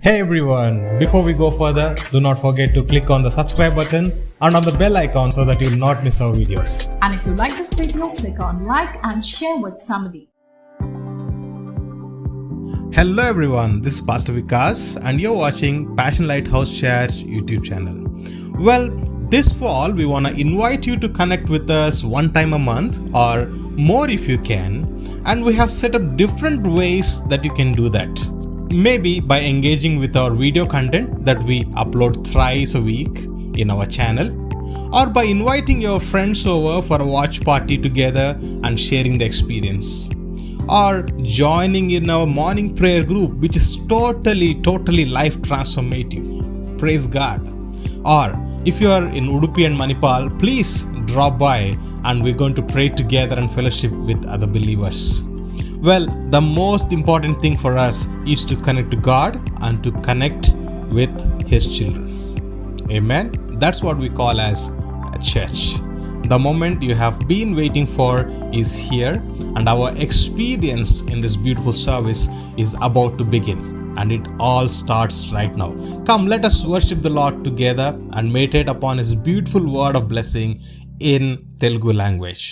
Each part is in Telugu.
Hey everyone, before we go further, do not forget to click on the subscribe button and on the bell icon so that you will not miss our videos. And if you like this video, click on like and share with somebody. Hello everyone, this is Pastor Vikas and you're watching Passion Lighthouse Church YouTube channel. Well, this fall we want to invite you to connect with us one time a month or more if you can, and we have set up different ways that you can do that. Maybe by engaging with our video content that we upload thrice a week in our channel, or by inviting your friends over for a watch party together and sharing the experience, or joining in our morning prayer group which is totally life transformative. Praise God. Or if you are in Udupi and Manipal, please drop by and we're going to pray together and fellowship with other believers. Well, the most important thing for us is to connect to God and to connect with His children. Amen. That's what we call as a church. The moment you have been waiting for is here, and our experience in this beautiful service is about to begin. And it all starts right now. Come, let us worship the Lord together and meditate upon His beautiful word of blessing in Telugu language.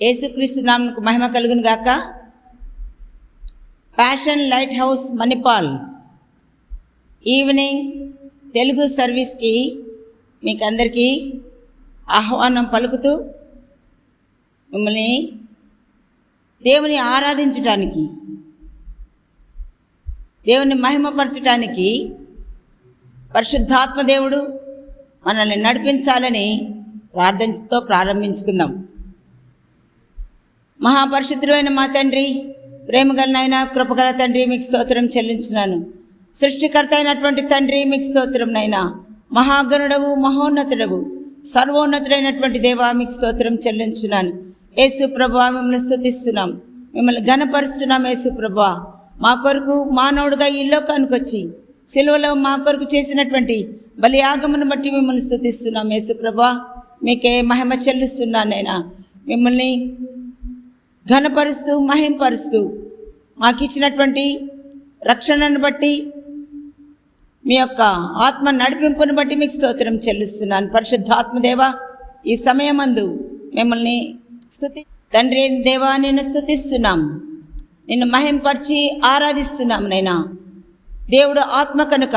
యేసుక్రీస్తు నామమునకు మహిమ కలుగును గాక. Passion light house Manipal evening Telugu సర్వీస్కి మీకు అందరికీ ఆహ్వానం పలుకుతూ మిమ్మల్ని దేవుని ఆరాధించటానికి, దేవుని మహిమపరచటానికి పరిశుద్ధాత్మ దేవుడు మనల్ని నడిపించాలని ప్రార్థనతో ప్రారంభించుకుందాం. మహాపరిశుద్ధుడైన మా తండ్రి, ప్రేమగల నాయన, కృపగల తండ్రి, మీకు స్తోత్రం చెల్లించున్నాను. సృష్టికర్త అయినటువంటి తండ్రి, మీకు స్తోత్రం నైనా. మహాగణుడవు, మహోన్నతుడవు, సర్వోన్నతుడైనటువంటి దేవా, మీకు స్తోత్రం చెల్లించున్నాను. యేసు ప్రభువా, మిమ్మల్ని స్తుతిస్తున్నాం, మిమ్మల్ని ఘనపరుస్తున్నాం. యేసు ప్రభువా, మా కొరకు మానవుడిగా ఈ లోకానికి వచ్చి సిలువలో మా కొరకు చేసినటువంటి బలియాగమును బట్టి మిమ్మల్ని స్తుతిస్తున్నాం. యేసు ప్రభువా, మీకే మహిమ చెల్లిస్తున్నాను నైనా. మిమ్మల్ని ఘనపరుస్తూ మహింపరుస్తూ మాకు ఇచ్చినటువంటి రక్షణను బట్టి, మీ యొక్క ఆత్మ నడిపింపును బట్టి మీకు స్తోత్రం చెల్లిస్తున్నాను. పరిశుద్ధాత్మదేవ, ఈ సమయమందు మిమ్మల్ని తండ్రి దేవా, నిన్ను స్తుతిస్తున్నాం, నిన్ను మహింపరిచి ఆరాధిస్తున్నాం నైనా. దేవుడు ఆత్మ కనుక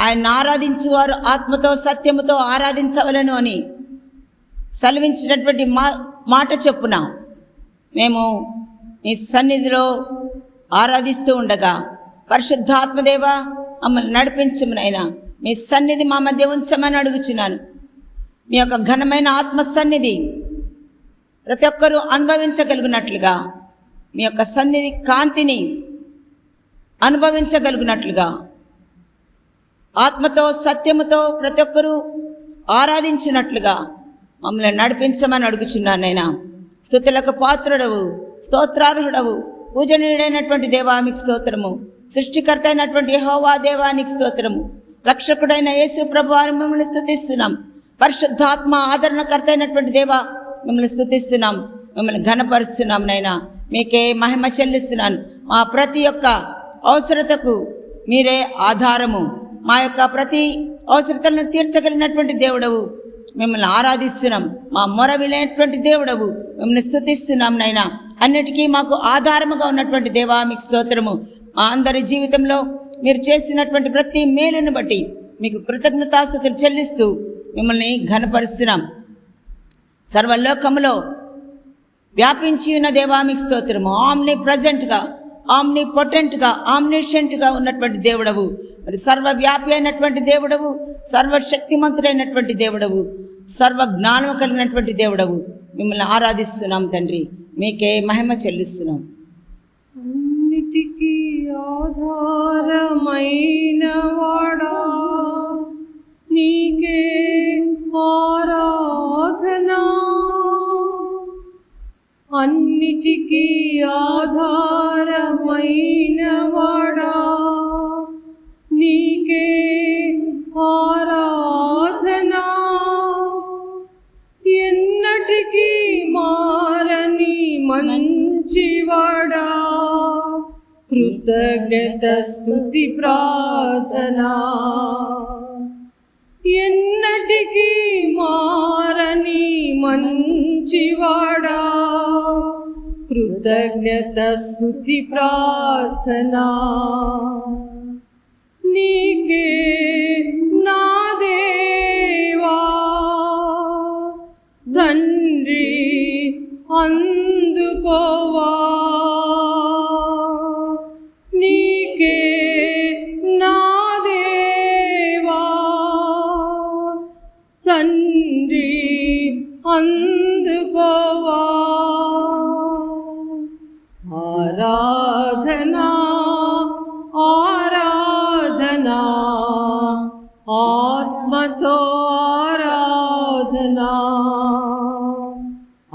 ఆయన్ని ఆరాధించువారు ఆత్మతో సత్యముతో ఆరాధించవలను అని సెలవించినటువంటి మాట చొప్పున మేము నీ సన్నిధిలో ఆరాధిస్తూ ఉండగా, పరిశుద్ధాత్మదేవ మమ్మల్ని నడిపించమనైనా. మీ సన్నిధి మా మధ్య ఉంచమని అడుగుచున్నాను. మీ యొక్క ఘనమైన ఆత్మ సన్నిధి ప్రతి ఒక్కరూ అనుభవించగలిగినట్లుగా మీ యొక్క సన్నిధి కాంతిని అనుభవించగలిగినట్లుగా ఆత్మతో సత్యముతో ప్రతి ఒక్కరూ ఆరాధించినట్లుగా మమ్మల్ని నడిపించమని అడుగుచున్నాను నైనా. స్తుతులకు పాత్రుడవు, స్తోత్రార్హుడవు, పూజనీయుడైనటువంటి దేవా మీకు స్తోత్రము. సృష్టికర్త అయినటువంటి యెహోవా దేవానికి స్తోత్రము. రక్షకుడైన యేసు ప్రభువాని మిమ్మల్ని స్తుతిస్తున్నాం. పరిశుద్ధాత్మ ఆదరణకర్త అయినటువంటి దేవా మిమ్మల్ని స్తుతిస్తున్నాం, మిమ్మల్ని ఘనపరుస్తున్నాం నైనా. మీకే మహిమ చెల్లిస్తున్నాను. మా ప్రతి ఒక్క అవసరతకు మీరే ఆధారము. మా యొక్క ప్రతి అవసరతలను తీర్చగలిగినటువంటి దేవుడవు, మిమ్మల్ని ఆరాధిస్తున్నాం. మా మొర వినేటువంటి దేవుడవు, మిమ్మల్ని స్తుతిస్తున్నాం నైనా. అన్నిటికీ మాకు ఆధారముగా ఉన్నటువంటి దేవా మీకు స్తోత్రము. మా అందరి జీవితంలో మీరు చేసినటువంటి ప్రతి మేలును బట్టి మీకు కృతజ్ఞతాస్తుతులు చెల్లిస్తూ మిమ్మల్ని ఘనపరుస్తున్నాం. సర్వలోకములో వ్యాపించి ఉన్న దేవా మీకు స్తోత్రము. ఆమ్ని ప్రజెంట్గా, ఆమ్ని పొటెంట్గా, ఆమ్నిషెంట్గా ఉన్నటువంటి దేవుడవు, మరి సర్వవ్యాపి అయినటువంటి దేవుడవు, సర్వశక్తిమంతుడైనటువంటి దేవుడవు, సర్వ జ్ఞానం కలిగినటువంటి దేవుడవు. మిమ్మల్ని ఆరాధిస్తున్నాం తండ్రి, మీకే మహిమ చెల్లిస్తున్నాం. అన్నిటికీ ఆధారమైన వాడా నీకే ఆరాధనా. అన్నిటికీ ఆధారమైన వాడా నీకే ఆరాధనా. ఎన్నటికీ మారని మంచివాడా కృతజ్ఞత స్తుతి ప్రార్థనా. ఎన్నటికీ మారని మంచివాడా కృతజ్ఞత స్తుతి ప్రార్థనా. నీకే నా దేవా తండ్రి అందుకోవా. నీకే నా దేవా తండ్రి అందుకోవా. ఆరాధనా ఆరాధనా ఆత్మతో ఆరాధనా.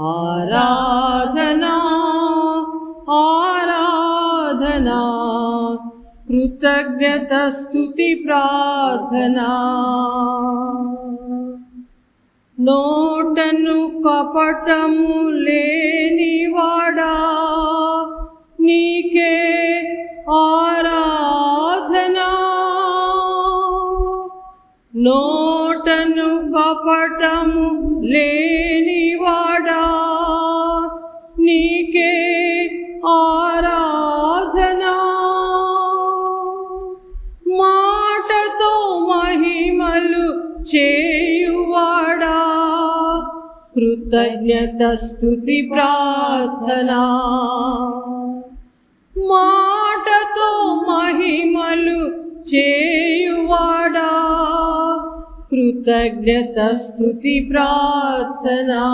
ఆరాధనా ఆరాధనా కృతజ్ఞత స్తుతి ప్రార్థనా. నోటను కపటము లేనివాడా నీకే ఆరాధనా. నోటను కపటము లేనివాడా నీకే ఆరాధనా. మాటతో మహిమలు చేయువాడా కృతజ్ఞత స్తుతి ప్రార్థనా. మాటతో మహిమలు చేయువాడా కృతజ్ఞత స్తుతి ప్రార్థనా.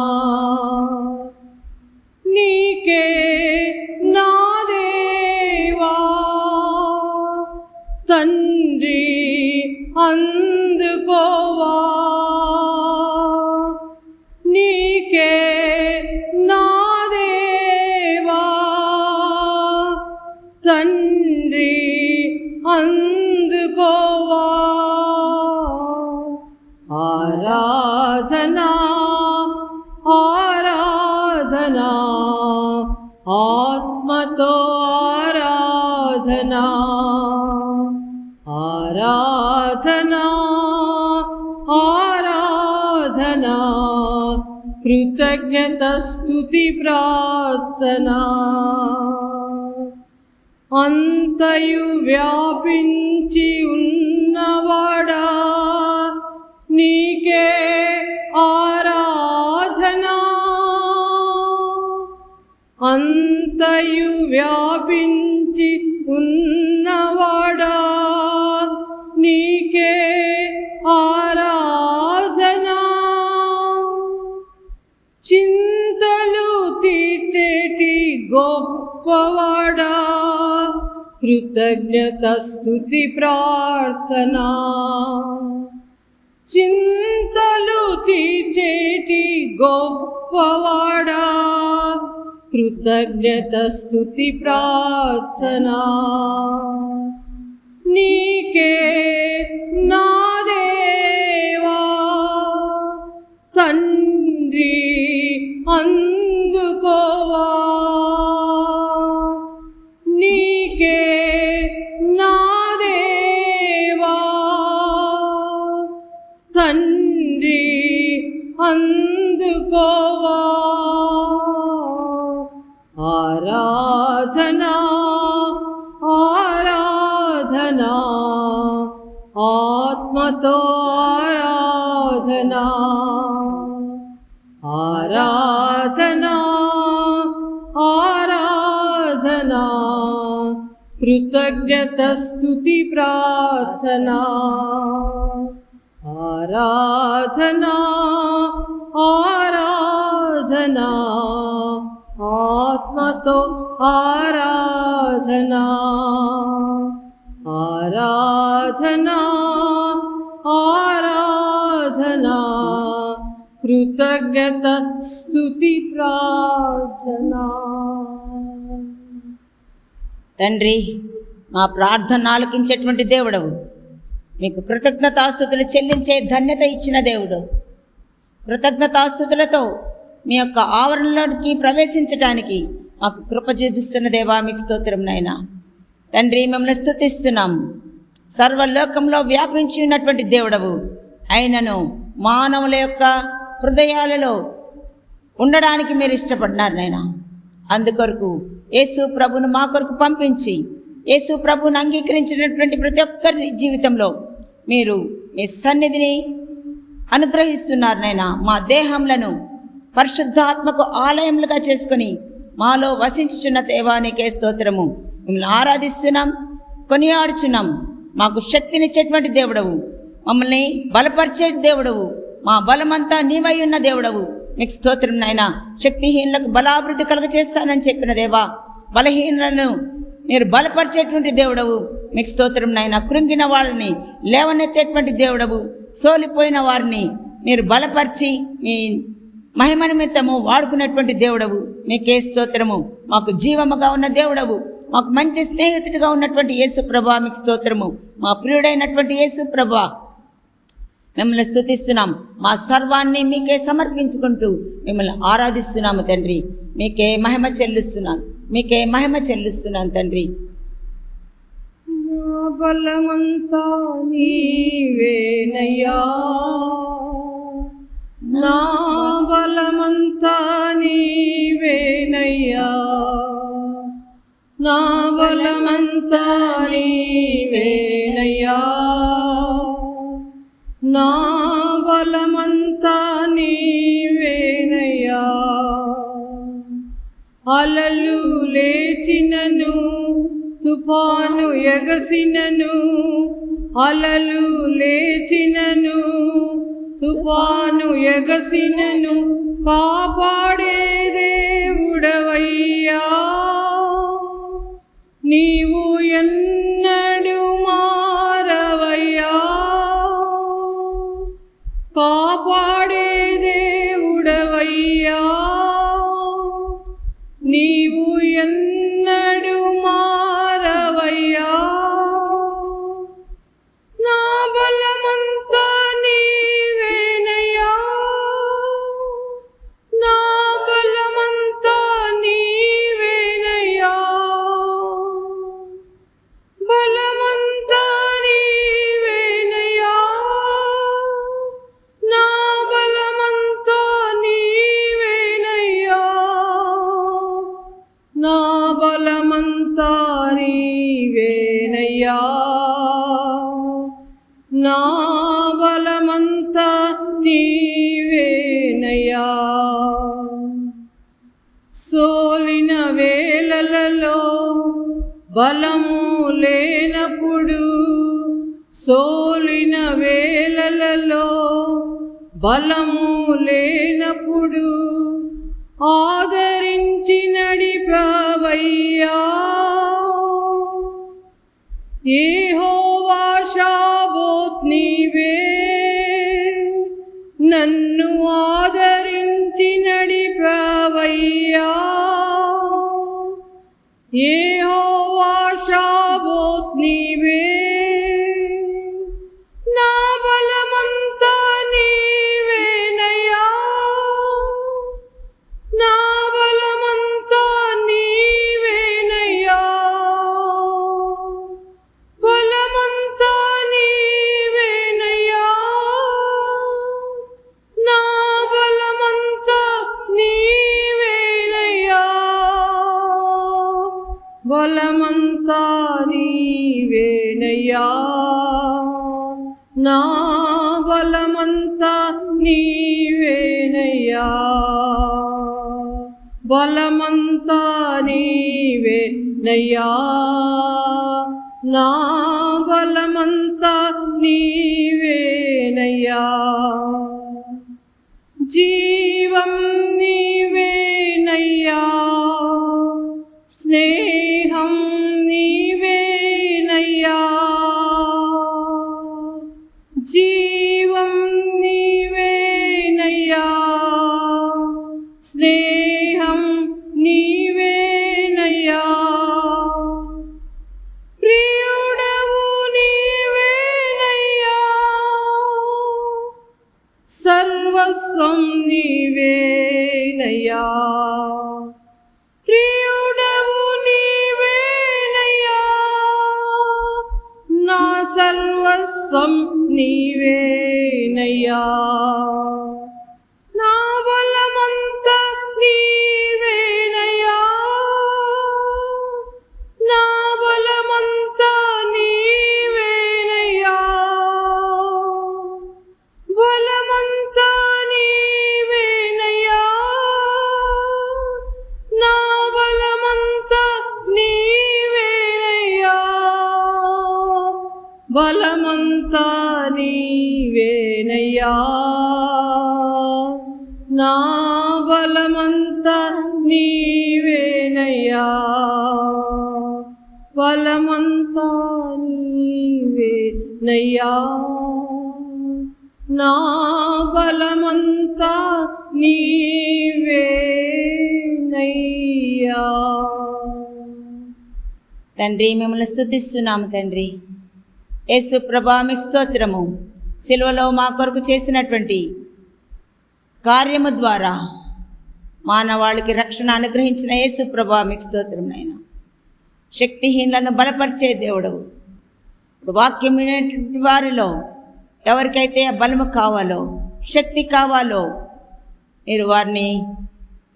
నీకే నా దేవా తండ్రి అందుకోవా. నీకే నా దేవా తండ్రి అందుకోవా. ఆరాధనా ఆరాధనా ఆత్మతో ఆరాధనా. ఆరాధనా ఆరాధనా కృతజ్ఞత స్తుతి ప్రార్థనా. అంతయు వ్యాపించి ఉన్నవాడా నీకే ఆరాధనా. అంతయు వ్యాపించి ఉన్నవాడా నీకే ఆరాధనా. చింతలు తీర్చేటి గొప్పవాడా కృతజ్ఞత స్తుతి ప్రార్థనా, చింతలు తీర్చేటి గొప్పవాడా, కృతజ్ఞత స్తుతి ప్రార్థనా. నీకే నా దేవా తండ్రి అందుకోవా, నీకే నా దేవా తండ్రి అందుకోవా. ఆరాధనా ఆరాధనా ఆత్మతో ఆరాధనా, ఆరాధనా ఆరాధనా కృతజ్ఞత స్తుతి ప్రార్థనా. ఆరాధనా ఆరాధనా ఆత్మతో ఆరాధనా, ఆరాధనా ఆరాధనా కృతజ్ఞత స్తుతి ప్రార్థనా. తండ్రి, మా ప్రార్థన ఆలకించేటువంటి దేవుడవు, మీకు కృతజ్ఞతాస్తుతులు చెల్లించే ధన్యత ఇచ్చిన దేవుడు. కృతజ్ఞతాస్తుతులతో మీ యొక్క ఆవరణలోనికి ప్రవేశించడానికి మాకు కృప చూపిస్తున్న దేవా, మీకు స్తోత్రం నాయనా. తండ్రి, మిమ్మల్ని స్తుతిస్తున్నాం. సర్వలోకంలో వ్యాపించి ఉన్నటువంటి దేవుడవు అయినను మానవుల యొక్క హృదయాలలో ఉండడానికి మీరు ఇష్టపడినారు నాయనా. అందుకొరకు యేసు ప్రభును మా కొరకు పంపించి యేసు ప్రభువును అంగీకరించినటువంటి ప్రతి ఒక్కరి జీవితంలో మీరు మీ సన్నిధిని అనుగ్రహిస్తున్నారు నాయనా. మా దేహంలను పరిశుద్ధాత్మకు ఆలయములుగా చేసుకుని మాలో వసించుచున్న దేవానికే స్తోత్రము. మిమ్మల్ని ఆరాధిస్తున్నాం, కొనియాడుచున్నాం. మాకు శక్తినిచ్చేటువంటి దేవుడవు, మమ్మల్ని బలపరిచే దేవుడవు, మా బలమంతా నీవై ఉన్న దేవుడవు. మీకు స్తోత్రం నాయనా. శక్తిహీనులకు బలాభివృద్ధి కలుగచేస్తానని చెప్పిన దేవా, బలహీనులను మీరు బలపరిచేటువంటి దేవుడవు. మీకు స్తోత్రం నాయనా. కృంగిన వాళ్ళని లేవనెత్తేటువంటి దేవుడవు, సోలిపోయిన వారిని మీరు బలపరిచి మీ మహిమ నిమిత్తము వాడుకునేటువంటి దేవుడవు. మీకే స్తోత్రము. మాకు జీవముగా ఉన్న దేవుడవు, మాకు మంచి స్నేహితుడిగా ఉన్నటువంటి యేసు ప్రభా, మీకు స్తోత్రము. మా ప్రియుడైనటువంటి యేసు ప్రభా, మిమ్మల్ని స్తుతిస్తున్నాం. మా సర్వాన్ని మీకే సమర్పించుకుంటూ మిమ్మల్ని ఆరాధిస్తున్నాము తండ్రి. మీకే మహిమ చెల్లిస్తున్నాను, మీకే మహిమ చెల్లిస్తున్నాను తండ్రి. నా బలమంతా నీవేనయ్యా, నా బలమంతా నీవేనయ్యా, నా బలమంతా నీవేనయ్యా, నా బలమంతా నీవేనయ్యా. అలలు లేచినను తుఫాను ఎగసినను, అలలు లేచినను తుఫాను ఎగసినను కాపాడే దేవుడవయ్యా. నీవు ఎన్నడు మారవయ్యా, కాపాడే దేవుడవయ్యా. నీవు ఎన్నడు మారవయ్యా. నా బలమంతా నీవేనయ్యా, నా బలమంతా నీవేనయ్యా, బలమంతా నీవేనయ్యా, నా బలమంతా నీవేనయ్యా, నా బలమంతా నీవేనయ్యా, నా బలమంతా నీవేనయ్యా. సోలిన వేళలలో బలము లేనప్పుడు, సోలిన వేళలలో బలము లేనప్పుడు ఆదరించి నడిపావయ్యా. యెహోవా షాబోత్ నీవే, నన్ను ఆదరించి నడిపావయ్యా. యెహోవా షాబోత్ నీవే, నా బలమంతా నీవేనయ్యా. నా బలమంతా నీవేనయ్యా. బలమంతా నీవేనయ్యా. నా బలమంతా నీవేనయ్యా. బలమంతా నీవేనయ్యా. నా బలమంతా నీవేనయ్యా. బలమంతా నీవేనయ్యా. నా బలమంతా నీవేనయ్యా. జీవం నీవేనయ్యా. స్నేహం నీవేనయ్యా. జీవం నీవేనయ్యా. స్నేహం నీవేనయ్యా. ప్రియుడవు నీవేనయ్యా. సర్వస్వం నీవేనయ్యా. ప్రియుడవు నీవేనయ్యా. నా సర్వస్వం నీవేనయ్యా. నా బలమంతా నీవేనయ్యా. నా బలమంతా నీవేనయ్యా. బలమంతా నీవేనయ్యా. నా బలమంతా నీవేనయ్యా. బలమంతా నీవేనయ్యా. నా బలమంతా నీవేనయ్యా. బలమంతా నీవేనయ్యా. నా బలమంతా నీవేనయ్యా. తండ్రి, మిమ్మల్ని స్తుతిస్తున్నాము తండ్రి. యేసు ప్రభా, మీకు స్తోత్రము. సిలువలో మా కొరకు చేసినటువంటి కార్యము ద్వారా మానవాళికి రక్షణ అనుగ్రహించిన యేసు ప్రభా, మీకు స్తోత్రం నాయన. శక్తిహీనులను బలపరిచే దేవుడవు. ఇప్పుడు వాక్యం వినేటువంటి వారిలో ఎవరికైతే బలము కావాలో, శక్తి కావాలో, మీరు వారిని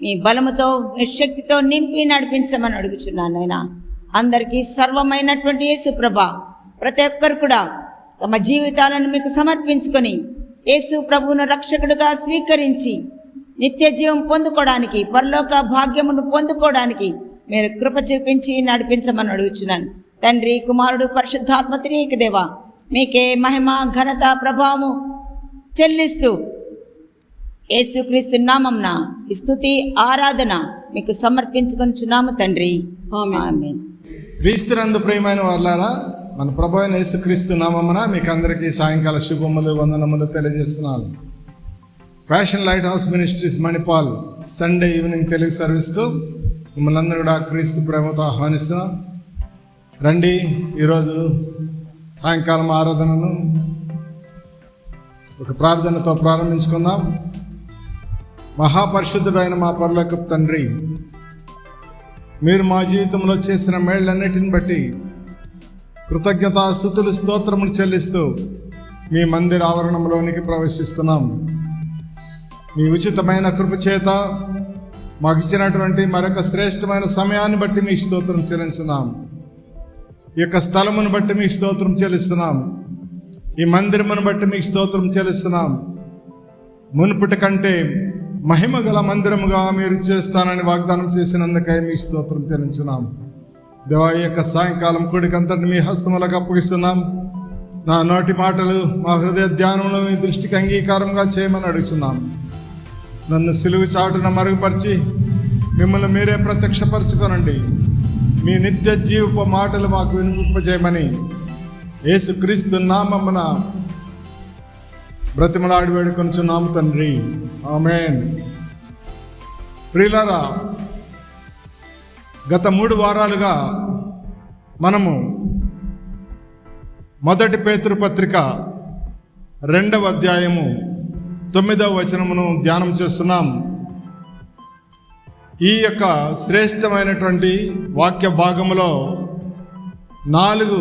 మీ బలముతో, మీ శక్తితో నింపి నడిపించమని అడుగుచున్నాను నాయన. అందరికీ సర్వమైనటువంటి యేసు ప్రభా, ప్రతి ఒక్కరు కూడా తమ జీవితాలను మీకు సమర్పించుకొని యేసు ప్రభువును రక్షకుడిగా స్వీకరించి నిత్య జీవం పొందుకోవడానికి, పరలోక భాగ్యమును పొందుకోవడానికి మీరు కృప చూపించి నడిపించమని అడుగుచున్నాను. తండ్రి, కుమారుడు, పరిశుద్ధాత్మ త్రియేక దేవా, మీకే మహిమ, ఘనత, ప్రభావము చెల్లిస్తూ యేసుక్రీస్తు నామమున స్తుతి, ఆరాధన మీకు సమర్పించుకొనుచున్నాము తండ్రి. ఆమేన్. క్రీస్తునందు ప్రియమైన వారలారా, మన ప్రభు అయిన యేసుక్రీస్తు నామమున మీకు అందరికీ సాయంకాల శుభములు, వందనములు తెలియజేస్తున్నాను. Passion light house ministries Manipal Sunday evening Telugu సర్వీస్కు మిమ్మల్ని అందరూ కూడా క్రీస్తు ప్రేమతో ఆహ్వానిస్తున్నాం. రండి, ఈరోజు సాయంకాలం ఆరాధనను ఒక ప్రార్థనతో ప్రారంభించుకుందాం. మహాపరిశుద్ధుడైన మా పరలోకపు తండ్రి, మీరు మా జీవితంలో చేసిన మేళ్ళన్నిటిని బట్టి కృతజ్ఞతాస్తుతులు, స్తోత్రములు చెల్లిస్తూ మీ మందిర ఆవరణంలోనికి ప్రవేశిస్తున్నాం. మీ ఉచితమైన కృప చేత మాకు ఇచ్చినటువంటి మరొక శ్రేష్టమైన సమయాన్ని బట్టి మీ స్తోత్రం చెల్లిస్తున్నాం. ఈ యొక్క స్థలమును బట్టి మీ స్తోత్రం చెల్లిస్తున్నాం. ఈ మందిరమును బట్టి మీకు స్తోత్రం చెల్లిస్తున్నాం. మునుపటి కంటే మహిమ గల మందిరముగా మీరు చేస్తానని వాగ్దానం చేసినందుకై మీ స్తోత్రం చెల్లించున్నాం. దేవా, ఈ యొక్క సాయంకాలం కూడికంతటిని మీ హస్తములకు అప్పగిస్తున్నాం. నా నోటి మాటలు, మా హృదయ ధ్యానంలో మీ దృష్టికి అంగీకారంగా చేయమని అడుగుతున్నాం. నన్ను సిలువు చాటున మరుగుపరిచి మిమ్మల్ని మీరే ప్రత్యక్షపరచుకోనండి. మీ నిత్య జీవపు మాటలు మాకు వినిపింపజేయమని యేసుక్రీస్తు నామమున బ్రతిమలాడి వేడుకొనుచున్నాము తండ్రి, ఆమేన్. ప్రియులారా, గత 3 వారాలుగా మనము మొదటి పేతురు పత్రిక 2వ అధ్యాయము 9వ వచనమును ధ్యానం చేస్తున్నాం. ఈ యొక్క శ్రేష్టమైనటువంటి వాక్య భాగములో 4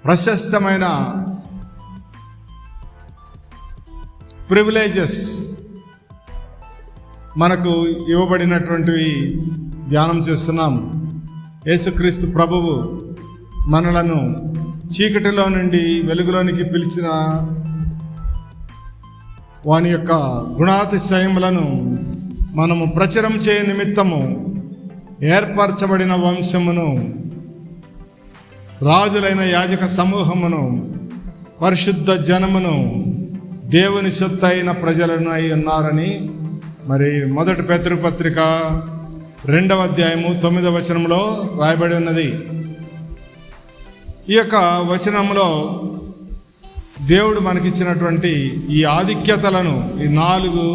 ప్రశస్తమైన ప్రివిలేజెస్ మనకు ఇవ్వబడినటువంటివి ధ్యానం చేస్తున్నాం. యేసుక్రీస్తు ప్రభువు మనలను చీకటిలో నుండి వెలుగులోనికి పిలిచిన వాని యొక్క గుణాతిశయములను మనము ప్రచురం చేయ నిమిత్తము ఏర్పరచబడిన వంశమును, రాజులైన యాజక సమూహమును, పరిశుద్ధ జనమును, దేవుని సొత్తైన ప్రజలను అయి ఉన్నారని మరి మొదటి పేతురు పత్రిక 2వ అధ్యాయము 9వ వచనంలో రాయబడి ఉన్నది. ఈ యొక్క వచనంలో దేవుడు మనకిచ్చినటువంటి ఈ ఆధిక్యతలను, ఈ 4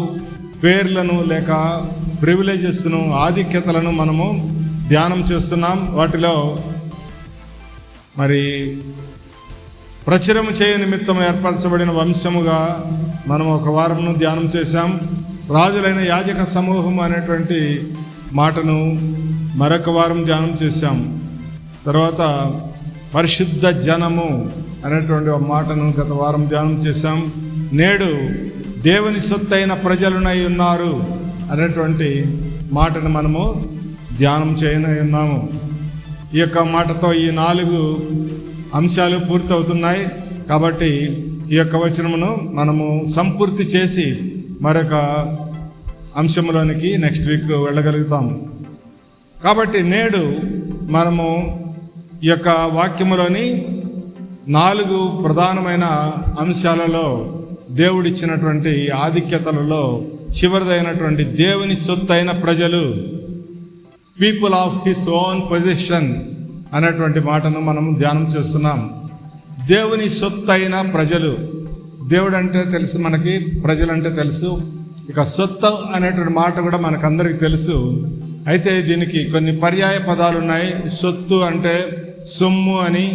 పేర్లను లేక ప్రివిలేజెస్ను, ఆధిక్యతలను మనము ధ్యానం చేస్తున్నాం. వాటిలో మరి ప్రచురము చేయ నిమిత్తం ఏర్పరచబడిన వంశముగా మనం ఒక వారమును ధ్యానం చేశాం. రాజులైన యాజక సమూహం అనేటువంటి మాటను మరొక వారం ధ్యానం చేశాం. తర్వాత పరిశుద్ధ జనము అనేటువంటి మాటను గత వారం ధ్యానం చేశాం. నేడు దేవుని సొత్తైన ప్రజలునై ఉన్నారు అనేటువంటి మాటను మనము ధ్యానం చేయనై ఉన్నాము. ఈ యొక్క మాటతో ఈ 4 అంశాలు పూర్తవుతున్నాయి. కాబట్టి ఈ యొక్క వచనమును మనము సంపూర్తి చేసి మరొక అంశంలోనికి నెక్స్ట్ వీక్ వెళ్ళగలుగుతాం. కాబట్టి నేడు మనము ఈ యొక్క వాక్యములోని 4 ప్రధానమైన అంశాలలో దేవుడిచ్చినటువంటి ఆధిక్యతలలో చివరిదైనటువంటి దేవుని సొత్తైన ప్రజలు, people of his own position అనేటువంటి మాటను మనం ధ్యానం చేస్తున్నాం. దేవుని సొత్తైన ప్రజలు. దేవుడు అంటే తెలుసు మనకి, ప్రజలంటే తెలుసు. ఇక సొత్తు అనేటువంటి మాట కూడా మనకందరికీ తెలుసు. అయితే దీనికి కొన్ని పర్యాయ పదాలు ఉన్నాయి. సొత్తు అంటే సొమ్ము అని,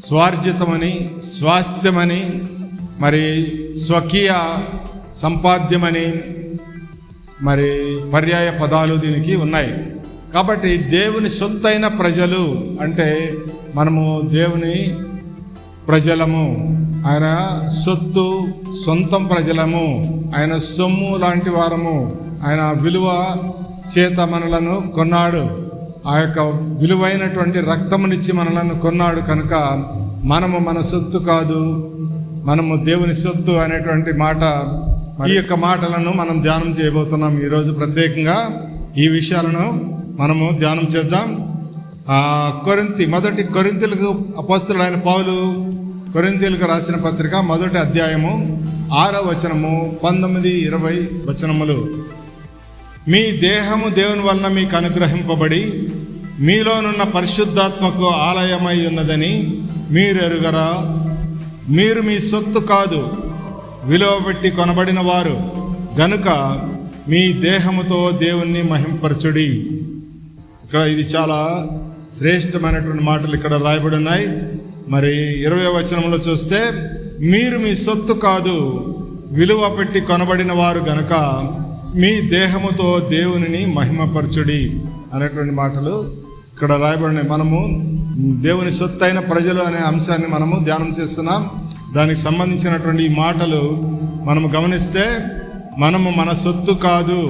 స్వార్జితమని, స్వాస్థ్యమని, మరి స్వకీయ సంపాద్యమని, మరి పర్యాయ పదాలు దీనికి ఉన్నాయి. కాబట్టి దేవుని సొత్తైన ప్రజలు అంటే మనము దేవుని ప్రజలము, ఆయన సొత్తు, సొంతం ప్రజలము, ఆయన సొమ్ము లాంటి వారము. ఆయన విలువ చేత మనలను కొన్నాడు. ఆ యొక్క విలువైనటువంటి రక్తమునిచ్చి మనలను కొన్నాడు. కనుక మనము మన సొత్తు కాదు, మనము దేవుని సొత్తు అనేటువంటి మాట. ఈ యొక్క మాటలను మనం ధ్యానం చేయబోతున్నాం ఈరోజు. ప్రత్యేకంగా ఈ విషయాలను మనము ధ్యానం చేద్దాం. మొదటి కొరింథీయులకు అపోస్తలుడైన పౌలు కొరింథీయులకు రాసిన పత్రిక 1వ అధ్యాయము 6వ వచనము 19-20 వచనములు. మీ దేహము దేవుని వలన మీకు అనుగ్రహింపబడి మీలోనున్న పరిశుద్ధాత్మకు ఆలయమై ఉన్నదని మీరు ఎరుగరా? మీరు మీ సొత్తు కాదు, విలువ పెట్టి కొనబడిన వారు గనుక మీ దేహముతో దేవుణ్ణి మహింపరచుడి. ఇక్కడ ఇది చాలా శ్రేష్టమైనటువంటి మాటలు ఇక్కడ రాయబడి ఉన్నాయి. మరి 20వ వచనంలో చూస్తే, మీరు మీ సొత్తు కాదు, విలువ పెట్టి కొనబడిన వారు గనుక మీ దేహముతో దేవునిని మహిమపరచుడి అనేటువంటి మాటలు ఇక్కడ రాయబడినాయి. మనము దేవుని సొత్తైన ప్రజలు అనే అంశాన్ని మనము ధ్యానం చేస్తున్నాం. దానికి సంబంధించినటువంటి ఈ మాటలు మనము గమనిస్తే, మనము మన సొత్తు కాదు,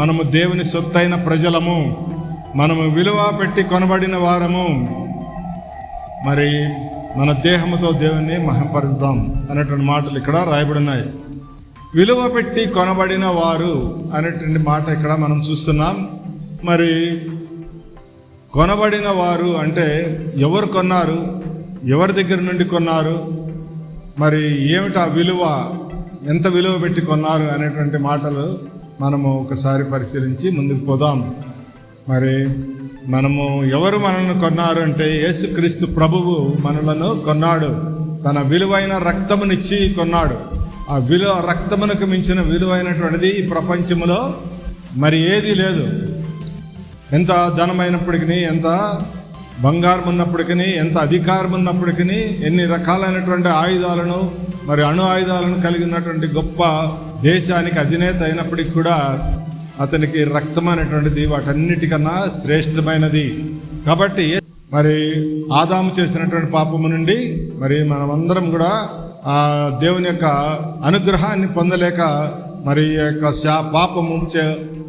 మనము దేవుని సొత్తైన ప్రజలము, మనము విలువ పెట్టి కొనబడిన వారము, మరి మన దేహముతో దేవుణ్ణి మహిమపరుస్తాం అనేటువంటి మాటలు ఇక్కడ రాయబడి ఉన్నాయి. విలువ పెట్టి కొనబడిన వారు అనేటువంటి మాట ఇక్కడ మనం చూస్తున్నాం. మరి కొనబడిన వారు అంటే ఎవరు కొన్నారు, ఎవరి దగ్గర నుండి కొన్నారు, మరి ఏమిటి ఆ విలువ, ఎంత విలువ పెట్టి కొన్నారు అనేటువంటి మాటలు మనము ఒకసారి పరిశీలించి ముందుకు పోదాం. మరి మనము ఎవరు మనల్ని కొన్నారు అంటే యేసుక్రీస్తు ప్రభువు మనలను కొన్నాడు. తన విలువైన రక్తమునిచ్చి కొన్నాడు. ఆ రక్తమునకు మించిన విలువైనటువంటిది ఈ ప్రపంచంలో మరి ఏదీ లేదు. ఎంత ధనమైనప్పటికీ, ఎంత బంగారం ఉన్నప్పటికీ, ఎంత అధికారం ఉన్నప్పటికీ, ఎన్ని రకాలైనటువంటి ఆయుధాలను మరి అణు ఆయుధాలను కలిగినటువంటి గొప్ప దేశానికి అధినేత అయినప్పటికీ కూడా అతనికి రక్తం అనేటువంటిది వాటన్నిటికన్నా శ్రేష్టమైనది. కాబట్టి మరి ఆదాము చేసినటువంటి పాపము నుండి మరి మనమందరం కూడా ఆ దేవుని యొక్క అనుగ్రహాన్ని పొందలేక మరి యొక్క పాపము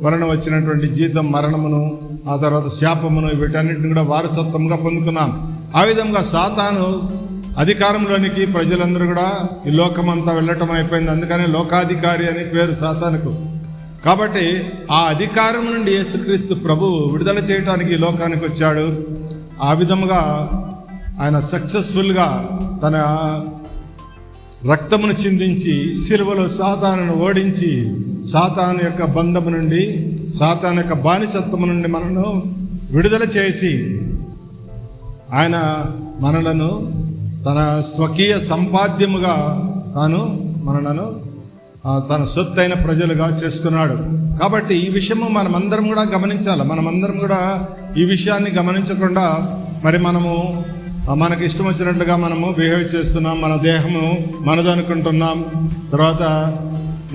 వలన వచ్చినటువంటి జీతం మరణమును, ఆ తర్వాత శాపమును, వీటన్నిటిని కూడా వారసత్వంగా పొందుకున్నాం. ఆ విధంగా సాతాను అధికారంలోనికి ప్రజలందరూ కూడా ఈ లోకమంతా వెళ్ళటం అయిపోయింది. అందుకనే లోకాధికారి అని పేరు సాతానుకు. కాబట్టి ఆ అధికారం నుండి యేసుక్రీస్తు ప్రభువు విడుదల చేయడానికి ఈ లోకానికి వచ్చాడు. ఆ విధముగా ఆయన సక్సెస్ఫుల్గా తన రక్తమును చిందించి సిలువలో సాతానును ఓడించి సాతాను యొక్క బంధము నుండి, సాతాను యొక్క బానిసత్వము నుండి మనను విడుదల చేసి ఆయన మనలను తన స్వకీయ సంపాద్యముగా మనలను తన సొత్తైన ప్రజలుగా చేసుకున్నాడు. కాబట్టి ఈ విషయము మనమందరం కూడా గమనించాలి. మనమందరం కూడా ఈ విషయాన్ని గమనించకుండా మరి మనకి ఇష్టం వచ్చినట్లుగా మనము బిహేవ్ చేస్తున్నాం. మన దేహము మనదనుకుంటున్నాం. తర్వాత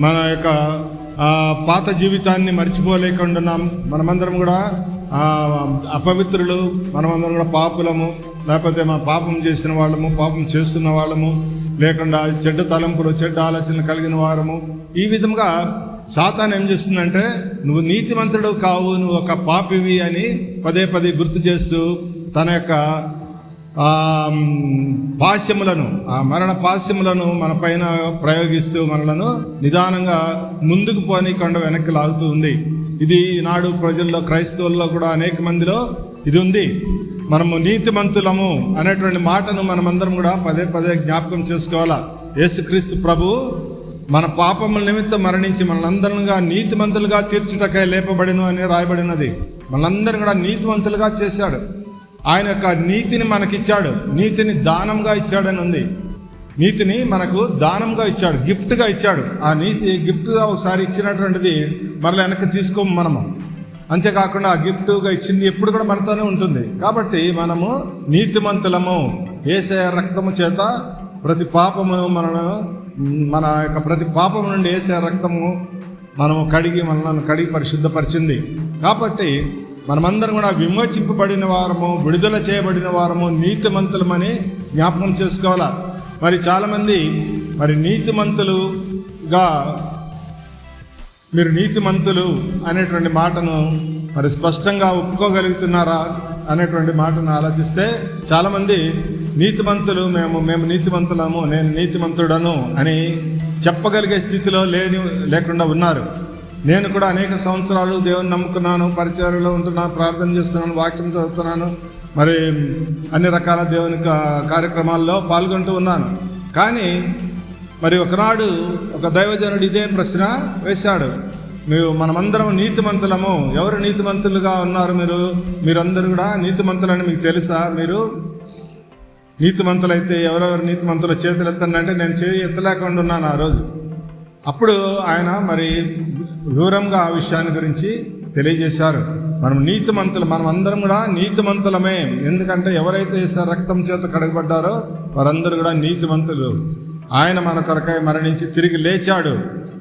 మన యొక్క పాత జీవితాన్ని మర్చిపోలేకుంటున్నాం. మనమందరం కూడా అపవిత్రులు, మనమందరం కూడా పాపులము, లేకపోతే మన పాపం చేసిన వాళ్ళము, పాపం చేస్తున్న వాళ్ళము, లేకుండా చెడ్డ తలంపులు, చెడ్డ ఆలోచనలు కలిగిన వారము. ఈ విధంగా సాతాను ఏం చేస్తుందంటే నువ్వు నీతిమంతుడు కావు, నువ్వు ఒక పాపివి అని పదే పదే గుర్తు చేస్తూ తన యొక్క పాశ్యములను, ఆ మరణ పాశ్యములను మన పైన ప్రయోగిస్తూ మనలను నిదానంగా ముందుకు పోనీకుండా వెనక్కి లాగుతూ ఉంది. ఇది నాడు ప్రజల్లో, క్రైస్తవుల్లో కూడా అనేక మందిలో ఇది ఉంది. మనము నీతిమంతులము అనేటువంటి మాటను మనమందరం కూడా పదే పదే జ్ఞాపకం చేసుకోవాలా. యేసుక్రీస్తు ప్రభు మన పాపముల నిమిత్తం మరణించి మనందరంగా నీతిమంతులుగా తీర్చుటకై లేపబడిను అని రాయబడినది. మనందరం కూడా నీతిమంతులుగా చేశాడు. ఆయన యొక్క నీతిని మనకిచ్చాడు. నీతిని దానంగా ఇచ్చాడని ఉంది. నీతిని మనకు దానంగా ఇచ్చాడు, గిఫ్ట్గా ఇచ్చాడు. ఆ నీతి గిఫ్ట్గా ఒకసారి ఇచ్చినటువంటిది మరలా వెనక్కి తీసుకోము మనము. అంతేకాకుండా ఆ గిఫ్ట్గా ఇచ్చింది ఎప్పుడు కూడా మనతోనే ఉంటుంది. కాబట్టి మనము నీతిమంతులము. యేసయ్య రక్తము చేత ప్రతి పాపమును మన యొక్క ప్రతి పాపము నుండి యేసయ్య రక్తము మనల్ని కడిగి పరిశుద్ధపరిచింది. కాబట్టి మనమందరం కూడా విమోచింపబడిన వారము, విడుదల చేయబడిన వారము, నీతిమంతులమని జ్ఞాపకం చేసుకోవాలా. మరి చాలామంది మరి నీతిమంతులుగా, మీరు నీతిమంతులు అనేటువంటి మాటను మరి స్పష్టంగా ఒప్పుకోగలుగుతున్నారా అనేటువంటి మాటను ఆలోచిస్తే చాలామంది నీతిమంతులు, మేము నీతిమంతులము, నేను నీతిమంతుడను అని చెప్పగలిగే స్థితిలో లేకుండా ఉన్నారు. నేను కూడా అనేక సంవత్సరాలు దేవుని నమ్ముకున్నాను, పరిచర్యలో ఉంటున్నాను, ప్రార్థన చేస్తున్నాను, వాక్యం చదువుతున్నాను, మరి అన్ని రకాల దేవుని కార్యక్రమాల్లో పాల్గొంటూ ఉన్నాను. కానీ మరి ఒకనాడు ఒక దైవజనుడు ఇదే ప్రశ్న వేశాడు. మనమందరం నీతిమంతులము. ఎవరు నీతిమంతులుగా ఉన్నారు? మీరందరూ కూడా నీతిమంతులని మీకు తెలుసా? మీరు నీతిమంతులైతే ఎవరెవరు నీతిమంతుల చేతులు ఎత్తండి అంటే నేను చేయి ఎత్తలేకుండా ఉన్నాను ఆ రోజు. అప్పుడు ఆయన మరి వివరంగా ఆ విషయాన్ని గురించి తెలియజేశారు. మనం అందరం కూడా నీతిమంతులమే. ఎందుకంటే ఎవరైతే రక్తం చేత కడగబడ్డారో వారందరూ కూడా నీతిమంతులు. ఆయన మన కొరకై మరణించి తిరిగి లేచాడు.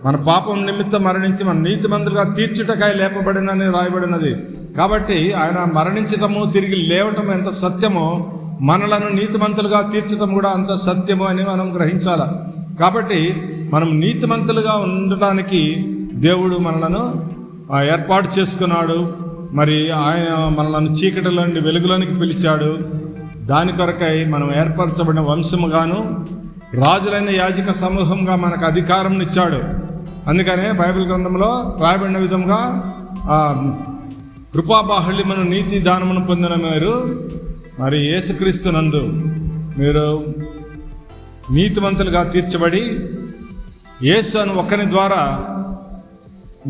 మన పాపం నిమిత్తం మరణించి మన నీతిమంతులుగా తీర్చుటకై లేపబడినని రాయబడినది. కాబట్టి ఆయన మరణించటము, తిరిగి లేవటం ఎంత సత్యమో మనలను నీతిమంతులుగా తీర్చటం కూడా అంత సత్యము అని మనం గ్రహించాలి. కాబట్టి మనం నీతిమంతులుగా ఉండటానికి దేవుడు మనలను ఏర్పాటు చేసుకున్నాడు. మరి ఆయన మనలను చీకటిలో నుండి వెలుగులోనికి పిలిచాడు. దాని కొరకై మనం ఏర్పరచబడిన వంశముగాను, రాజులైన యాజక సమూహంగా మనకు అధికారం ఇచ్చాడు. అందుకనే బైబిల్ గ్రంథంలో రాయబడిన విధంగా కృపాబాహుళ్యమును నీతి దానమును పొందిన మీరు మరి యేసుక్రీస్తు నందు మీరు నీతిమంతులుగా తీర్చబడి యేసు అని ఒక్కని ద్వారా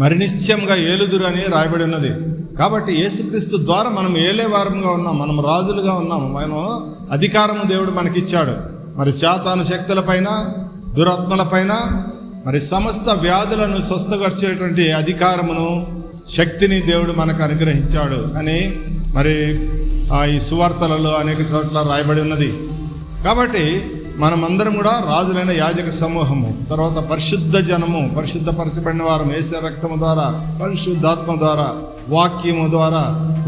మరి నిశ్చయంగా ఏలుదురు అని రాయబడి ఉన్నది. కాబట్టి యేసుక్రీస్తు ద్వారా మనం ఏలేవారంగా ఉన్నాం, మనం రాజులుగా ఉన్నాం, మనం అధికారము దేవుడు మనకిచ్చాడు. మరి శాతాను శక్తులపైన, దురాత్మలపైన, మరి సమస్త వ్యాధులను స్వస్థపరిచేటువంటి అధికారమును, శక్తిని దేవుడు మనకు అనుగ్రహించాడు అని మరి ఈ సువార్తలలో అనేక చోట్ల రాయబడి ఉన్నది. కాబట్టి మనమందరం కూడా రాజులైన యాజక సమూహము, తర్వాత పరిశుద్ధ జనము, పరిశుద్ధపరచబడిన వారం, యేసు రక్తము ద్వారా, పరిశుద్ధాత్మ ద్వారా,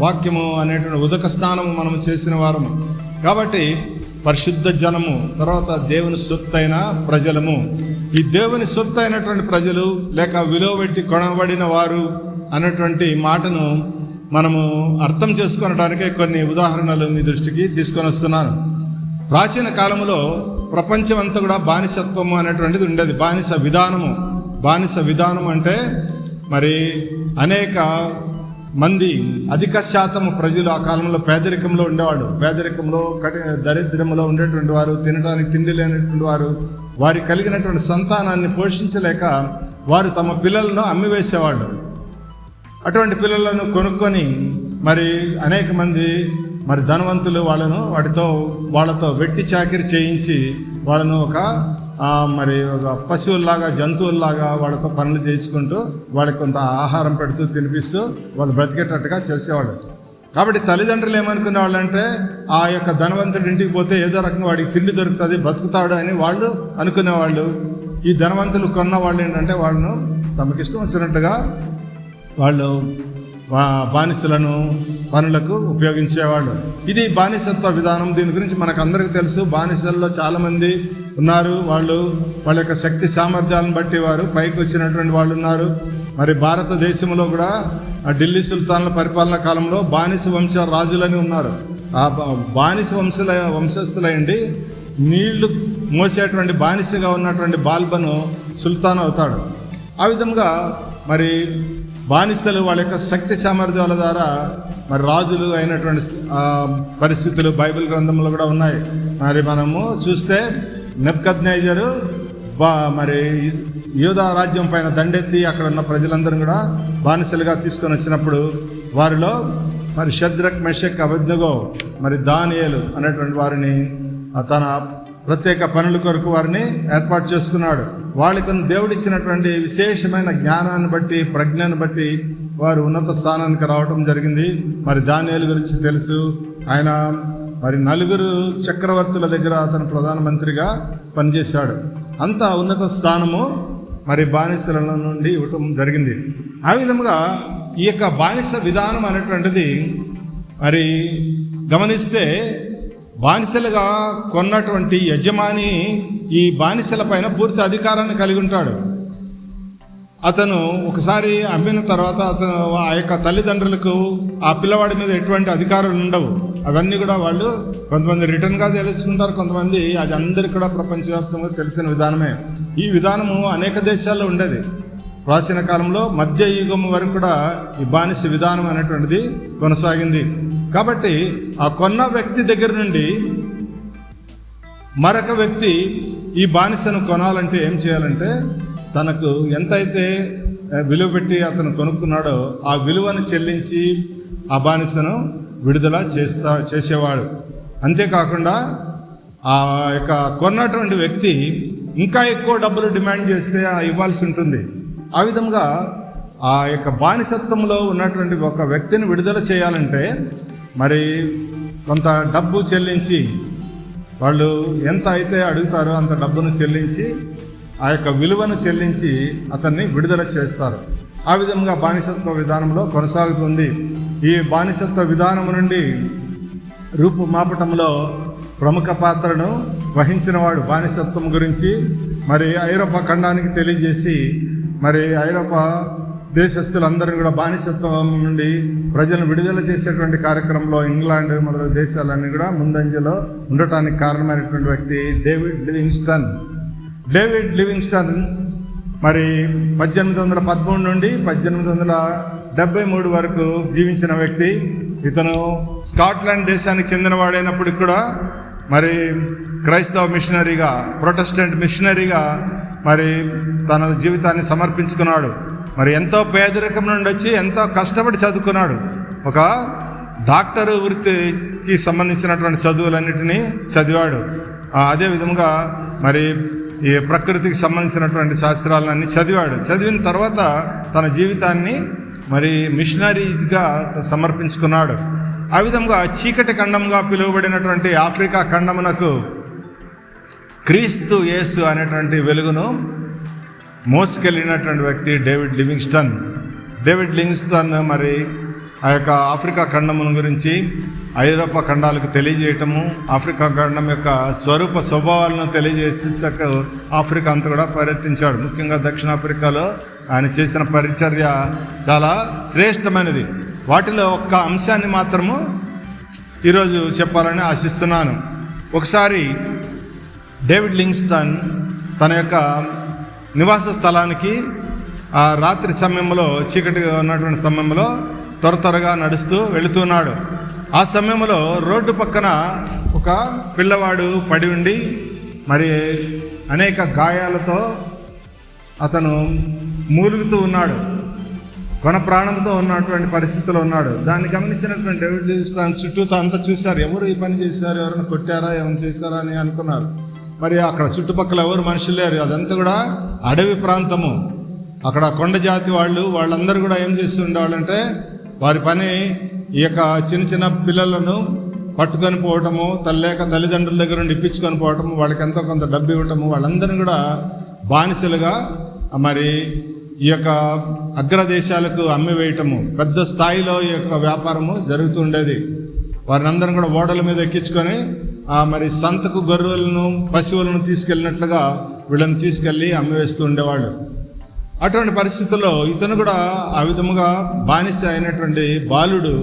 వాక్యము అనేటువంటి ఉదక స్నానము మనము చేసిన వారము. కాబట్టి పరిశుద్ధ జనము, తర్వాత దేవుని సొత్తైన ప్రజలము. ఈ దేవుని సొత్తు అయినటువంటి ప్రజలు లేక విలువ పెట్టి కొనబడిన వారు అన్నటువంటి మాటను మనము అర్థం చేసుకొనడానికే కొన్ని ఉదాహరణలు మీ దృష్టికి తీసుకొని వస్తున్నాను. ప్రాచీన కాలంలో ప్రపంచం అంతా కూడా బానిసత్వము అనేటువంటిది ఉండేది. బానిస విధానము అంటే మరి అనేక మంది, అధిక శాతం ప్రజలు ఆ కాలంలో పేదరికంలో ఉండేవాడు. పేదరికంలో దరిద్రంలో ఉండేటువంటి వారు, తినడానికి తిండి లేనటువంటి వారు, వారి కలిగినటువంటి సంతానాన్ని పోషించలేక వారు తమ పిల్లలను అమ్మివేసేవాళ్ళు. అటువంటి పిల్లలను కొనుక్కొని మరి అనేక మంది మరి ధనవంతులు వాళ్ళతో వెట్టి చాకిరి చేయించి వాళ్ళను ఒక పశువుల్లాగా, జంతువుల్లాగా వాళ్ళతో పనులు చేయించుకుంటూ వాళ్ళకి కొంత ఆహారం పెడుతూ తినిపిస్తూ వాళ్ళు బ్రతికేటట్టుగా చేసేవాళ్ళు. కాబట్టి తల్లిదండ్రులు ఏమనుకునే వాళ్ళంటే ఆ యొక్క ధనవంతుడి ఇంటికి పోతే ఏదో రకంగా వాడికి తిండి దొరుకుతుంది, బతుకుతాడు అని వాళ్ళు అనుకునేవాళ్ళు. ఈ ధనవంతులు కొన్న వాళ్ళు ఏంటంటే వాళ్ళను తమకిష్టం వచ్చినట్లుగా వాళ్ళు బానిసలను పనులకు ఉపయోగించేవాళ్ళు. ఇది బానిసత్వ విధానం. దీని గురించి మనకు అందరికీ తెలుసు. బానిసల్లో చాలామంది ఉన్నారు. వాళ్ళ యొక్క శక్తి సామర్థ్యాలను బట్టి వారు పైకి వచ్చినటువంటి వాళ్ళు ఉన్నారు. మరి భారతదేశంలో కూడా ఆ ఢిల్లీ సుల్తాన్ల పరిపాలన కాలంలో బానిస వంశ రాజులని ఉన్నారు. ఆ బానిస వంశస్థులైండి నీళ్లు మోసేటువంటి బానిసగా ఉన్నటువంటి బాల్బను సుల్తాన్ అవుతాడు. ఆ విధంగా మరి బానిసలు వాళ్ళ యొక్క శక్తి సామర్థ్యాల ద్వారా మరి రాజులు అయినటువంటి పరిస్థితులు బైబిల్ గ్రంథంలో కూడా ఉన్నాయి. మరి మనము చూస్తే నెబుకద్నెజరు మరి యూదా రాజ్యం పైన దండెత్తి అక్కడ ఉన్న ప్రజలందరూ కూడా బానిసలుగా తీసుకొని వచ్చినప్పుడు వారిలో మరి షద్రక్, మెషక్, అబేద్నెగో, మరి దానియేలు అనేటువంటి వారిని తన ప్రత్యేక పనుల కొరకు వారిని ఏర్పాటు చేస్తున్నాడు. వాళ్ళకి దేవుడిచ్చినటువంటి విశేషమైన జ్ఞానాన్ని బట్టి, ప్రజ్ఞను బట్టి వారు ఉన్నత స్థానానికి రావటం జరిగింది. మరి దానియేలు గురించి తెలుసు. ఆయన మరి 4 చక్రవర్తుల దగ్గర అతను ప్రధానమంత్రిగా పనిచేశాడు. అంత ఉన్నత స్థానము మరి బానిసల నుండి ఇవ్వటం జరిగింది. ఆ విధంగా ఈ యొక్క బానిస విధానం అనేటువంటిది మరి గమనిస్తే బానిసలుగా కొన్నటువంటి యజమాని ఈ బానిసల పైన పూర్తి అధికారాన్ని కలిగి ఉంటాడు. అతను ఒకసారి అమ్మిన తర్వాత అతను ఆ యొక్క తల్లిదండ్రులకు ఆ పిల్లవాడి మీద ఎటువంటి అధికారాలు ఉండవు. అవన్నీ కూడా వాళ్ళు కొంతమంది రిటర్న్గా తెలుసుకుంటారు, కొంతమంది అది అందరికీ కూడా ప్రపంచవ్యాప్తంగా తెలిసిన విధానమే. ఈ విధానము అనేక దేశాల్లో ఉండేది. ప్రాచీన కాలంలో మధ్యయుగం వరకు కూడా ఈ బానిస విధానం అనేటువంటిది కొనసాగింది. కాబట్టి ఆ కొన్న వ్యక్తి దగ్గర నుండి మరొక వ్యక్తి ఈ బానిసను కొనాలంటే ఏం చేయాలంటే తనకు ఎంతైతే విలువ పెట్టి అతను కొనుక్కున్నాడో ఆ విలువను చెల్లించి ఆ బానిసను విడుదల చేసేవాడు. అంతేకాకుండా ఆ యొక్క కొన్నటువంటి వ్యక్తి ఇంకా ఎక్కువ డబ్బులు డిమాండ్ చేస్తే ఇవ్వాల్సి ఉంటుంది. ఆ విధంగా ఆ యొక్క బానిసత్వంలో ఉన్నటువంటి ఒక వ్యక్తిని విడుదల చేయాలంటే మరి కొంత డబ్బు చెల్లించి, వాళ్ళు ఎంత అయితే అడుగుతారో అంత డబ్బును చెల్లించి ఆ యొక్క విలువను చెల్లించి అతన్ని విడుదల చేస్తారు. ఆ విధంగా బానిసత్వ విధానంలో కొనసాగుతుంది. ఈ బానిసత్వ విధానం నుండి రూపుమాపటంలో ప్రముఖ పాత్రను వహించినవాడు బానిసత్వం గురించి మరి ఐరోపా ఖండానికి తెలియజేసి మరి ఐరోపా దేశస్తులందరూ కూడా బానిసత్వం నుండి ప్రజలను విడుదల చేసేటువంటి కార్యక్రమంలో ఇంగ్లాండ్ మొదలగు దేశాలన్నీ కూడా ముందంజలో ఉండటానికి కారణమైనటువంటి వ్యక్తి డేవిడ్ లివింగ్స్టన్ మరి 1813 నుండి 1873 వరకు జీవించిన వ్యక్తి. ఇతను స్కాట్లాండ్ దేశానికి చెందినవాడైనప్పటికి కూడా మరి క్రైస్తవ మిషనరీగా, ప్రొటెస్టెంట్ మిషనరీగా మరి తన జీవితాన్ని సమర్పించుకున్నాడు. మరి ఎంతో పేదరికం నుండి వచ్చి ఎంతో కష్టపడి చదువుకున్నాడు. ఒక డాక్టర్ వృత్తికి సంబంధించినటువంటి చదువులన్నిటినీ చదివాడు. అదే విధంగా మరి ఈ ప్రకృతికి సంబంధించినటువంటి శాస్త్రాలన్నీ చదివాడు. చదివిన తర్వాత తన జీవితాన్ని మరి మిషనరీగా సమర్పించుకున్నాడు. ఆ విధంగా చీకటి ఖండంగా పిలువబడినటువంటి ఆఫ్రికా ఖండమునకు క్రీస్తు యేసు అనేటువంటి వెలుగును మోసుకెళ్ళినటువంటి వ్యక్తి డేవిడ్ లివింగ్స్టన్. డేవిడ్ లివింగ్స్టన్ మరి ఆ యొక్క ఆఫ్రికా ఖండమును గురించి ఐరోపా ఖండాలకు తెలియజేయటము, ఆఫ్రికా ఖండం యొక్క స్వరూప స్వభావాలను తెలియజేసేటకు ఆఫ్రికా అంతా కూడా పర్యటించాడు. ముఖ్యంగా దక్షిణాఫ్రికాలో ఆయన చేసిన పరిచర్య చాలా శ్రేష్టమైనది. వాటిలో ఒక్క అంశాన్ని మాత్రము ఈరోజు చెప్పాలని ఆశిస్తున్నాను. ఒకసారి డేవిడ్ లివింగ్స్టన్ తన యొక్క నివాస స్థలానికి ఆ రాత్రి సమయంలో, చీకటిగా ఉన్నటువంటి సమయంలో త్వరగా నడుస్తూ వెళుతున్నాడు. ఆ సమయంలో రోడ్డు పక్కన ఒక పిల్లవాడు పడి ఉండి మరి అనేక గాయాలతో అతను మూలుగుతూ ఉన్నాడు. కొన ప్రాణంతో ఉన్నటువంటి పరిస్థితిలో ఉన్నాడు. దాన్ని గమనించినటువంటి డేవిడ్ లివింగ్స్టన్ చుట్టూతో అంతా చూశారు. ఎవరు ఈ పని చేశారు, ఎవరైనా కొట్టారా, ఏమైనా చేశారా అని అనుకున్నారు. మరి అక్కడ చుట్టుపక్కల ఎవరు మనుషులు లేరు. అదంతా కూడా అడవి ప్రాంతము. అక్కడ కొండ జాతి వాళ్ళందరూ కూడా ఏం చేస్తూ ఉండేవాళ్ళంటే వారి పని ఈ యొక్క చిన్న చిన్న పిల్లలను పట్టుకొని పోవటము, తల్లిదండ్రుల దగ్గర నుండి ఇప్పించుకొని పోవటము, వాళ్ళకి ఎంతో కొంత డబ్బు ఇవ్వటము, వాళ్ళందరినీ కూడా బానిసలుగా మరి ఈ యొక్క అగ్రదేశాలకు అమ్మివేయటము, పెద్ద స్థాయిలో ఈ యొక్క వ్యాపారము జరుగుతుండేది. వారిని అందరం కూడా ఓడల మీద ఎక్కించుకొని మరి సంతకు గొర్రెలను పశువులను తీసుకెళ్ళినట్లుగా వీళ్ళని తీసుకెళ్ళి అమ్మివేస్తూ ఉండేవాళ్ళు. అటువంటి పరిస్థితుల్లో ఇతను కూడా ఆ విధముగా బానిస అయినటువంటి బాలుడు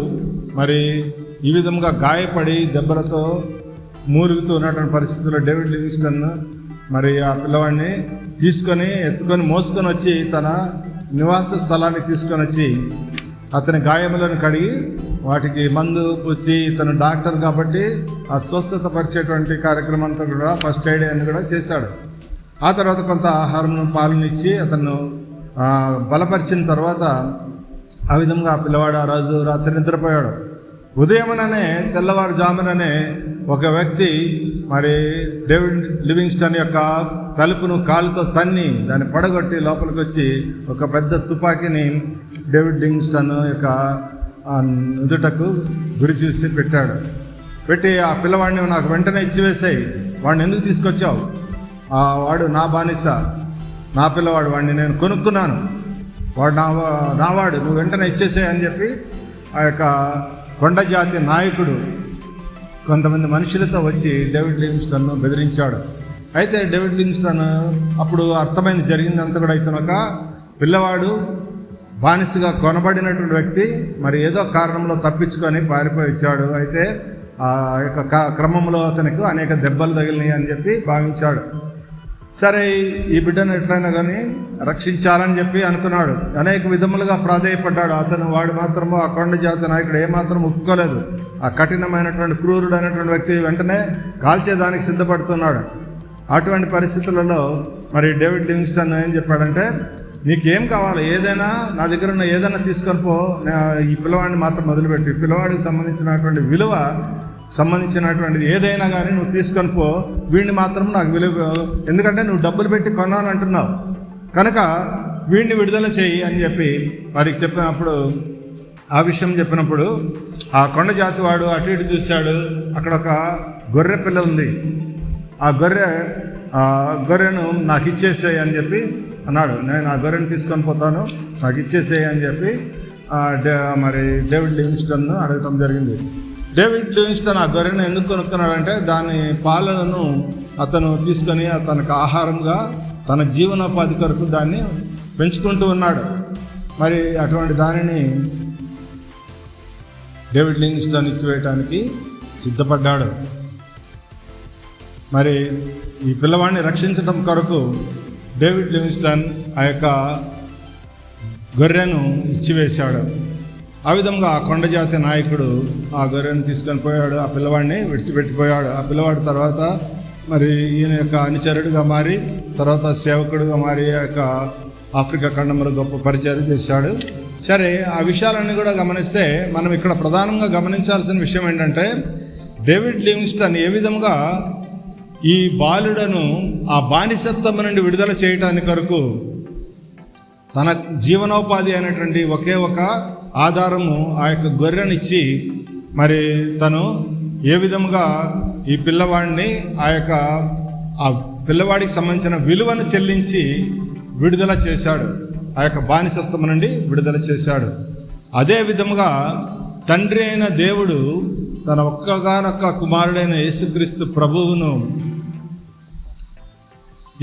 మరి ఈ విధముగా గాయపడి దెబ్బలతో మూలుగుతూ ఉన్నటువంటి పరిస్థితుల్లో డేవిడ్ లివింగ్స్టన్ మరి ఆ పిల్లవాడిని ఎత్తుకొని మోసుకొని వచ్చి తన నివాస స్థలానికి తీసుకొని వచ్చి అతని గాయములను కడిగి వాటికి మందు పూసి, ఇతను డాక్టర్ కాబట్టి ఆ స్వస్థత పరిచేటువంటి కార్యక్రమం అంతా కూడా ఫస్ట్ ఎయిడ్ అని కూడా చేశాడు. ఆ తర్వాత కొంత ఆహారం పాలను ఇచ్చి అతను బలపరిచిన తర్వాత ఆ విధంగా ఆ పిల్లవాడు ఆ రోజు రాత్రి నిద్రపోయాడు. ఉదయముననే తెల్లవారుజాముననే ఒక వ్యక్తి మరి డేవిడ్ లివింగ్స్టన్ యొక్క తలుపును కాలుతో తన్ని దాన్ని పడగొట్టి లోపలికి వచ్చి ఒక పెద్ద తుపాకీని డేవిడ్ లివింగ్స్టన్ యొక్క నుదుటకు గురి చూసి పెట్టాడు. పెట్టి ఆ పిల్లవాడిని నాకు వెంటనే ఇచ్చివేసాయి, వాడిని ఎందుకు తీసుకొచ్చావు, వాడు నా బానిస, నా పిల్లవాడు, వాడిని నేను కొనుక్కున్నాను, వాడు నావాడు, నువ్వు వెంటనే ఇచ్చేసాయి అని చెప్పి ఆ యొక్క కొండ జాతి నాయకుడు కొంతమంది మనుషులతో వచ్చి డేవిడ్ లివింగ్స్టన్ను బెదిరించాడు. అయితే డేవిడ్ లివింగ్స్టన్ అప్పుడు అర్థమైంది జరిగిందంతా కూడా. ఇతను ఒక పిల్లవాడు బానిసగా కొనబడినటువంటి వ్యక్తి మరి ఏదో కారణంలో తప్పించుకొని పారిపోయి వచ్చాడు. అయితే ఆ యొక్క క్రమంలో అతనికి అనేక దెబ్బలు తగిలినాయి అని చెప్పి భావించాడు. సరే ఈ బిడ్డను ఎట్లయినా కానీ రక్షించాలని చెప్పి అనుకున్నాడు. అనేక విధములుగా ప్రాధేయపడ్డాడు. వాడు మాత్రము ఆ కొండ జాతి నాయకుడు ఏమాత్రం ఒప్పుకోలేదు. ఆ కఠినమైనటువంటి క్రూరుడు అనేటువంటి వ్యక్తి వెంటనే కాల్చేదానికి సిద్ధపడుతున్నాడు. అటువంటి పరిస్థితులలో మరి డేవిడ్ లివింగ్స్టన్ ఏం చెప్పాడంటే, నీకేం కావాలి, ఏదైనా నా దగ్గర ఉన్న ఏదైనా తీసుకొని పో, ఈ పిల్లవాడిని మాత్రం మొదలుపెట్టి పిల్లవాడికి సంబంధించినటువంటి విలువ సంబంధించినటువంటిది ఏదైనా కానీ నువ్వు తీసుకొని పో, వీడిని మాత్రం నాకు విలువ, ఎందుకంటే నువ్వు డబ్బులు పెట్టి కొన్నాను అంటున్నావు కనుక వీడిని విడుదల చేయి అని చెప్పి వారికి చెప్పినప్పుడు, ఆ విషయం చెప్పినప్పుడు ఆ కొండ జాతి వాడు అటు ఇటు చూశాడు. అక్కడ ఒక గొర్రె పిల్ల ఉంది. ఆ గొర్రెను నాకు ఇచ్చేసేయి అని చెప్పి అన్నాడు. నేను ఆ గొర్రెను తీసుకొని పోతాను, నాకు ఇచ్చేసేయి అని చెప్పి మరి డేవిడ్ లివింగ్స్టన్ను అడగటం జరిగింది. డేవిడ్ లివింగ్స్టన్ ఆ గొర్రెను ఎందుకు కొనుక్కున్నాడంటే దాని పాలనను అతను తీసుకొని తనకు ఆహారంగా తన జీవనోపాధి కొరకు దాన్ని పెంచుకుంటూ ఉన్నాడు. మరి అటువంటి దానిని డేవిడ్ లివింగ్స్టన్ ఇచ్చివేయటానికి సిద్ధపడ్డాడు. మరి ఈ పిల్లవాడిని రక్షించడం కొరకు డేవిడ్ లివింగ్స్టన్ ఆ యొక్క గొర్రెను ఇచ్చివేశాడు. ఆ విధంగా ఆ కొండ జాతి నాయకుడు ఆ గొర్రెను తీసుకొని పోయాడు, ఆ పిల్లవాడిని విడిచిపెట్టిపోయాడు. ఆ పిల్లవాడి తర్వాత మరి ఈయన యొక్క అనుచరుడిగా మారి తర్వాత సేవకుడిగా మారి ఆ యొక్క ఆఫ్రికా ఖండంలో గొప్ప పరిచయం చేశాడు. సరే, ఆ విషయాలన్నీ కూడా గమనిస్తే మనం ఇక్కడ ప్రధానంగా గమనించాల్సిన విషయం ఏంటంటే, డేవిడ్ లివింగ్స్టన్ ఏ విధంగా ఈ బాలుడను ఆ బానిసత్వం నుండి విడుదల చేయటానికి కొరకు తన జీవనోపాధి అయినటువంటి ఒకే ఒక ఆధారము ఆ యొక్క గొర్రెనిచ్చి మరి తను ఏ విధముగా ఈ పిల్లవాడిని ఆ పిల్లవాడికి సంబంధించిన విలువను చెల్లించి విడుదల చేశాడు, ఆ యొక్క బానిసత్వం నుండి విడుదల చేశాడు. అదే విధముగా తండ్రి అయిన దేవుడు తన ఒక్కగానొక్క కుమారుడైన యేసుక్రీస్తు ప్రభువును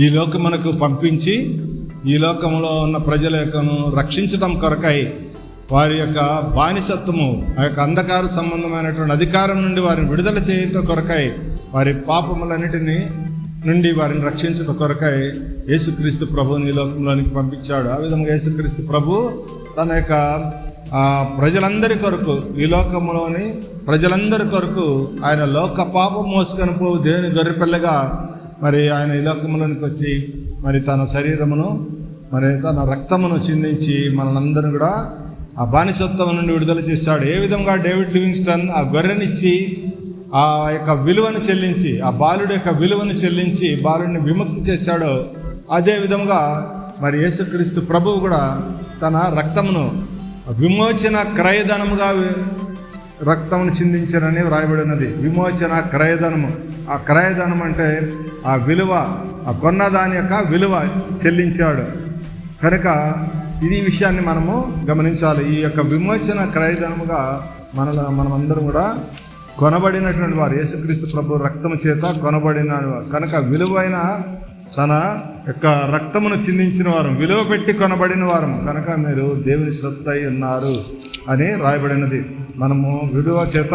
ఈ లోకమునకు పంపించి ఈ లోకంలో ఉన్న ప్రజల యొక్కను రక్షించడం కొరకై వారి యొక్క బానిసత్వము, ఆ యొక్క అంధకార సంబంధమైనటువంటి అధికారం నుండి వారిని విడుదల చేయటం కొరకై, వారి పాపములన్నిటినీ నుండి వారిని రక్షించడం కొరకై యేసుక్రీస్తు ప్రభువుని ఈ లోకంలోనికి పంపించాడు. ఆ విధంగా యేసుక్రీస్తు ప్రభు తన యొక్క ప్రజలందరి కొరకు, ఈ లోకంలోని ప్రజలందరి కొరకు ఆయన లోక పాపం మోసుకొని పోవు దేవుని గొర్రెపిల్లగా మరి ఆయన ఈ లోకంలోనికి వచ్చి మరి తన శరీరమును మరి తన రక్తమును చిందించి మనందరూ కూడా ఆ బానిసత్వం నుండి విడుదల చేశాడు. ఏ విధంగా డేవిడ్ లివింగ్స్టన్ ఆ గొర్రెనిచ్చి ఆ యొక్క విలువను చెల్లించి, ఆ బాలుడి యొక్క విలువను చెల్లించి బాలుడిని విముక్తి చేశాడో, అదే విధంగా మరి యేసుక్రీస్తు ప్రభువు కూడా తన రక్తమును విమోచన క్రయధనముగా రక్తమును చిందించారని వ్రాయబడి ఉన్నది. విమోచన క్రయధనము, ఆ క్రయధనం అంటే ఆ విలువ, ఆ కొన్న దాని యొక్క విలువ చెల్లించాడు కనుక ఇది విషయాన్ని మనము గమనించాలి. ఈ యొక్క విమోచన క్రయధనముగా మనమందరం కూడా కొనబడినటువంటి వారు, యేసుక్రీస్తు ప్రభు రక్తము చేత కొనబడిన కనుక విలువైన తన యొక్క రక్తమును చిందించిన వారు, విలువ పెట్టి కొనబడిన వారు కనుక మీరు దేవుని సొత్తు అయి ఉన్నారు అని రాయబడినది. మనము విలువ చేత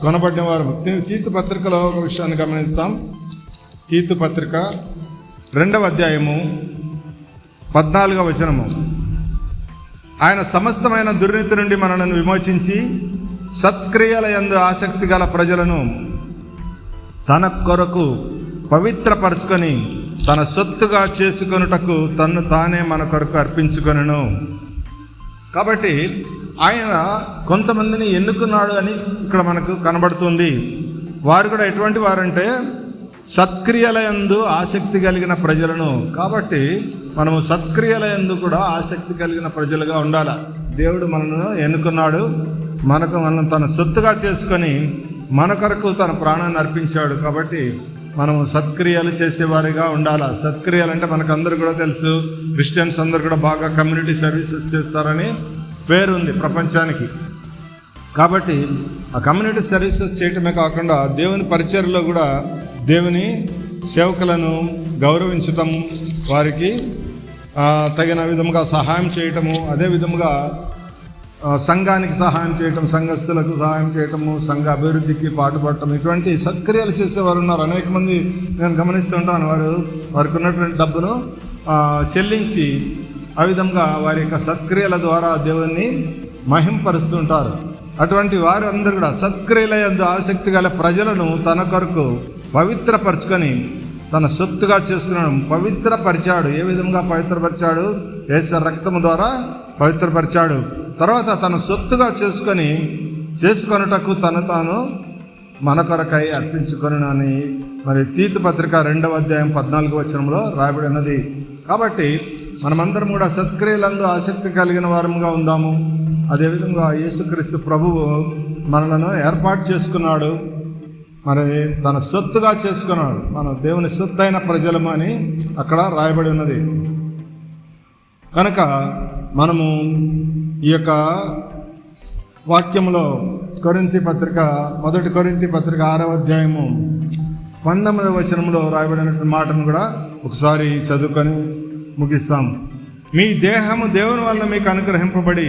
కొనబడిన వారు. తీతు పత్రికలో ఒక విషయాన్ని గమనిస్తాం. తీతు పత్రిక 2వ అధ్యాయము 14వ వచనము, ఆయన సమస్తమైన దుర్నీతి నుండి మనలను విమోచించి సత్క్రియల యందు ఆసక్తి గల ప్రజలను తన కొరకు పవిత్రపరచుకొని తన సొత్తుగా చేసుకొనుటకు తన్ను తానే మన కొరకు అర్పించుకొనెను. కాబట్టి ఆయన కొంతమందిని ఎన్నుకున్నాడు అని ఇక్కడ మనకు కనబడుతుంది. వారు కూడా ఎటువంటి వారంటే సత్క్రియల యందు ఆసక్తి కలిగిన ప్రజలను. కాబట్టి మనము సత్క్రియల యందు కూడా ఆసక్తి కలిగిన ప్రజలుగా ఉండాలి. దేవుడు మనను ఎన్నుకున్నాడు, మనం తన సొత్తుగా చేసుకొని మన కొరకు తన ప్రాణాన్ని అర్పించాడు. కాబట్టి మనము సత్క్రియలు చేసేవారిగా ఉండాలి. సత్క్రియలు అంటే మనకు అందరూ కూడా తెలుసు, క్రిస్టియన్స్ అందరూ కూడా బాగా కమ్యూనిటీ సర్వీసెస్ చేస్తారని పేరు ఉంది ప్రపంచానికి. కాబట్టి ఆ కమ్యూనిటీ సర్వీసెస్ చేయటమే కాకుండా దేవుని పరిచర్యలో కూడా దేవుని సేవకులను గౌరవించటం, వారికి తగిన విధముగా సహాయం చేయటము, అదే విధముగా సంఘానికి సహాయం చేయటం, సంఘస్థులకు సహాయం చేయటము, సంఘ అభివృద్ధికి పాటుపడటం, ఇటువంటి సత్క్రియలు చేసేవారు ఉన్నారు. అనేక మంది నేను గమనిస్తుంటాను. వారికి ఉన్నటువంటి డబ్బును చెల్లించి ఆ విధంగా వారి యొక్క సత్క్రియల ద్వారా దేవుణ్ణి మహింపరుస్తుంటారు. అటువంటి వారు అందరూ కూడా సత్క్రియల యందు ఆసక్తి గల ప్రజలను తన కొరకు పవిత్రపరచుకొని తన సొత్తుగా చేసుకున్నాడు. పవిత్రపరిచాడు. ఏ విధంగా పవిత్రపరిచాడు? యేసు రక్తము ద్వారా పవిత్రపరిచాడు. తర్వాత తన సొత్తుగా చేసుకొనుటకు తను తాను మన కొరకై అర్పించుకొనని మరి తీతు పత్రిక 2వ అధ్యాయం 14వ వచనంలో రాయబడి ఉన్నది. కాబట్టి మనమందరం కూడా సత్క్రియలందు ఆసక్తి కలిగిన వారముగా ఉందాము. అదేవిధంగా యేసుక్రీస్తు ప్రభువు మనలను ఏర్పాటు చేసుకున్నాడు, మరి తన సొత్తుగా చేసుకున్నాడు. మన దేవుని సొత్తైన ప్రజలము అని అక్కడ రాయబడి ఉన్నది. కనుక మనము ఈ యొక్క వాక్యంలో మొదటి కొరింథీ పత్రిక 6వ అధ్యాయము 19వ వచనంలో రాయబడినటువంటి మాటను కూడా ఒకసారి చదువుకొని ముగిస్తాం. మీ దేహము దేవుని వల్ల మీకు అనుగ్రహింపబడి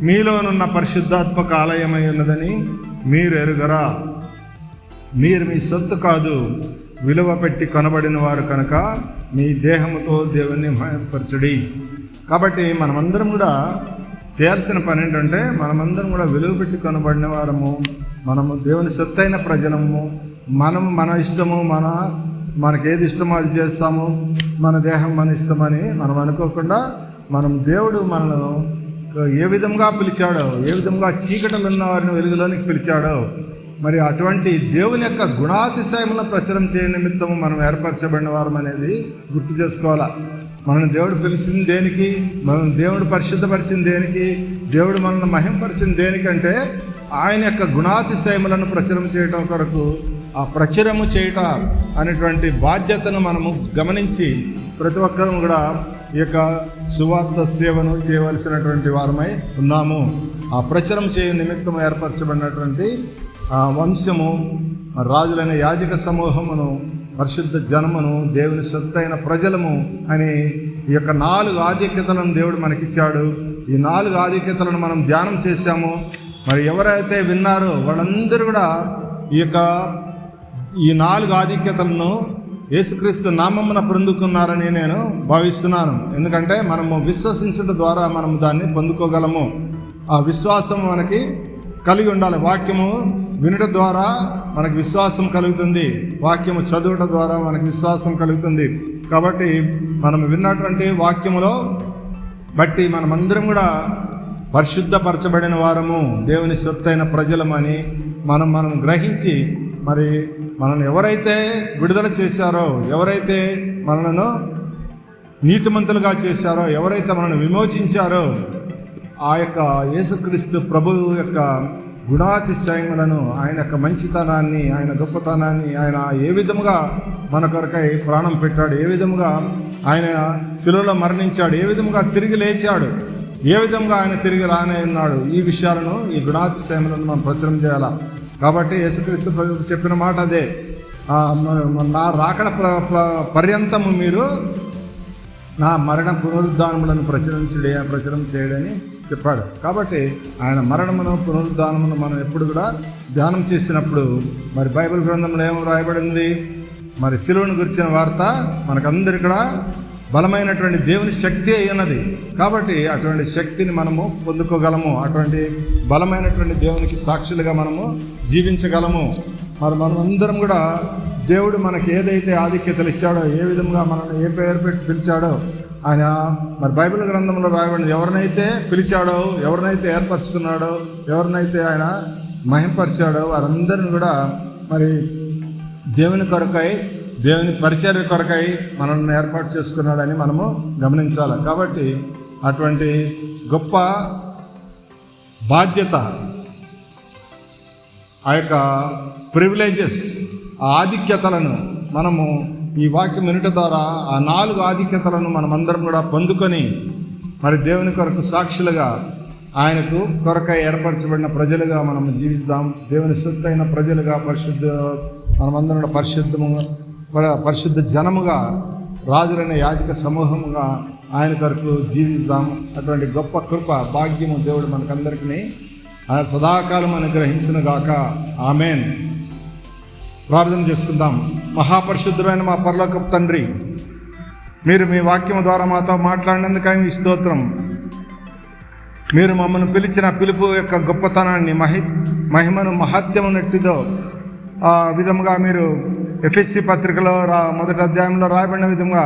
మీలోనున్న పరిశుద్ధాత్మక ఆలయమై ఉన్నదని మీరు ఎరుగరా? మీరు మీ సొత్తు కాదు, విలువ పెట్టి కొనబడిన వారు కనుక మీ దేహముతో దేవుని మహిమపరచుడి. కాబట్టి మనమందరం కూడా చేయాల్సిన పని ఏంటంటే, మనమందరం కూడా విలువ పెట్టి కొనబడిన వారము, మనము దేవుని సొత్తైన ప్రజలము. మన ఇష్టము, మనకేది ఇష్టమో అది చేస్తాము, మన దేహం మన ఇష్టమని మనం అనుకోకుండా మనం దేవుడు మనను ఏ విధంగా పిలిచాడో, ఏ విధంగా చీకటిలో ఉన్న వారిని వెలుగులోనికి పిలిచాడో, మరి అటువంటి దేవుని యొక్క గుణాతిశయములను ప్రచారం చేయ నిమిత్తము మనం ఏర్పరచబడిన వారం అనేది గుర్తు చేసుకోవాలా. మనల్ని దేవుడు పిలిచింది దేనికి? మనం దేవుడు పరిశుద్ధపరిచింది దేనికి? దేవుడు మనల్ని మహింపరిచింది దేనికంటే ఆయన యొక్క గుణాతిశయములను ప్రచారం చేయటం కొరకు. ఆ ప్రచురము చేయట అనేటువంటి బాధ్యతను మనము గమనించి ప్రతి ఒక్కరూ కూడా ఈ యొక్క సువార్త సేవను చేయవలసినటువంటి వారమై ఉన్నాము. ఆ ప్రచారం చేయ నిమిత్తం ఏర్పరచబడినటువంటి వంశము, రాజులైన యాజక సమూహమును, పరిశుద్ధ జనమును, దేవుని సొత్తైన ప్రజలము అని ఈ యొక్క 4 ఆధిక్యతలను దేవుడు మనకిచ్చాడు. ఈ 4 ఆధిక్యతలను మనం ధ్యానం చేశాము. మరి ఎవరైతే విన్నారో వాళ్ళందరూ కూడా ఈ 4 ఆధిక్యతలను యేసుక్రీస్తు నామమున పొందుకున్నారని నేను భావిస్తున్నాను. ఎందుకంటే మనము విశ్వసించడం ద్వారా మనము దాన్ని పొందుకోగలము. ఆ విశ్వాసం మనకి కలిగి ఉండాలి. వాక్యము వినడం ద్వారా మనకు విశ్వాసం కలుగుతుంది, వాక్యము చదవడం ద్వారా మనకు విశ్వాసం కలుగుతుంది. కాబట్టి మనం విన్నటువంటి వాక్యములో బట్టి మనమందరం కూడా పరిశుద్ధపరచబడిన వారము, దేవుని సొత్తైన ప్రజలమని మనం గ్రహించి, మరి మనల్ని ఎవరైతే విడుదల చేశారో, ఎవరైతే మనలను నీతిమంతులుగా చేశారో, ఎవరైతే మనల్ని విమోచించారో, ఆ యొక్క యేసుక్రీస్తు ప్రభువు యొక్క గుణాతిశయములను, ఆయన యొక్క మంచితనాన్ని, ఆయన గొప్పతనాన్ని, ఆయన ఏ విధముగా మన కొరకై ప్రాణం పెట్టాడు, ఏ విధముగా ఆయన శిలువలో మరణించాడు, ఏ విధముగా తిరిగి లేచాడు, ఏ విధంగా ఆయన తిరిగి రానే ఉన్నాడు, ఈ విషయాలను, ఈ గుణాతిశయములను మనం ప్రచారం చేయాలి. కాబట్టి యేసుక్రీస్తు చెప్పిన మాట అదే, నా రాకడ పర్యంతము మీరు నా మరణ పునరుద్ధానములను ప్రచురం చేయడని చెప్పాడు. కాబట్టి ఆయన మరణమును పునరుద్ధానమును మనం ఎప్పుడు కూడా ధ్యానం చేసినప్పుడు, మరి బైబిల్ గ్రంథంలో ఏమో రాయబడింది, మరి శిలువను గురించిన వార్త మనకందరికీ కూడా బలమైనటువంటి దేవుని శక్తి అయినది. కాబట్టి అటువంటి శక్తిని మనము పొందుకోగలము, అటువంటి బలమైనటువంటి దేవునికి సాక్షులుగా మనము జీవించగలము. మరి మనమందరం కూడా దేవుడు మనకి ఏదైతే ఆధిక్యతలు ఇచ్చాడో, ఏ విధంగా మనల్ని ఏ పేరు పెట్టి పిలిచాడో, ఆయన మరి బైబిల్ గ్రంథంలో రాయబడింది, ఎవరినైతే పిలిచాడో, ఎవరినైతే ఏర్పరచుకున్నాడో, ఎవరినైతే ఆయన మహింపరిచాడో వారందరిని కూడా మరి దేవుని కొరకై, దేవుని పరిచర్య కొరకై మనల్ని ఏర్పాటు చేసుకున్నాడని మనము గమనించాలి. కాబట్టి అటువంటి గొప్ప బాధ్యత, ఆ యొక్క ప్రివిలేజెస్, ఆ ఆధిక్యతలను మనము ఈ వాక్యం వినుట ద్వారా ఆ 4 ఆధిక్యతలను మనమందరం కూడా పొందుకొని, మరి దేవుని కొరకు సాక్షులుగా, ఆయనకు కొరకై ఏర్పరచబడిన ప్రజలుగా మనము జీవిస్తాం. దేవుని సొత్తైన ప్రజలుగా, మనమందరం కూడా పరిశుద్ధ జనముగా, రాజులైన యాజక సమూహముగా ఆయన కొరకు జీవిస్తాం. అటువంటి గొప్ప కృప, భాగ్యము దేవుడు మనకందరికీ ఆయన సదాకాలం అనుగ్రహించును గాక. ఆమెన్. ప్రార్థన చేసుకుందాం. మహాపరిశుద్ధుడైన మా పరలోకపు తండ్రి, మీరు మీ వాక్యం ద్వారా మాతో మాట్లాడినందుకై మీ స్తోత్రం. మీరు మమ్మల్ని పిలిచిన పిలుపు యొక్క గొప్పతనాన్ని, మహిమను, మహత్యమునెట్టిదో ఆ విధముగా మీరు ఎఫెసీ పత్రికలో మొదటి అధ్యాయంలో రాయబడిన విధంగా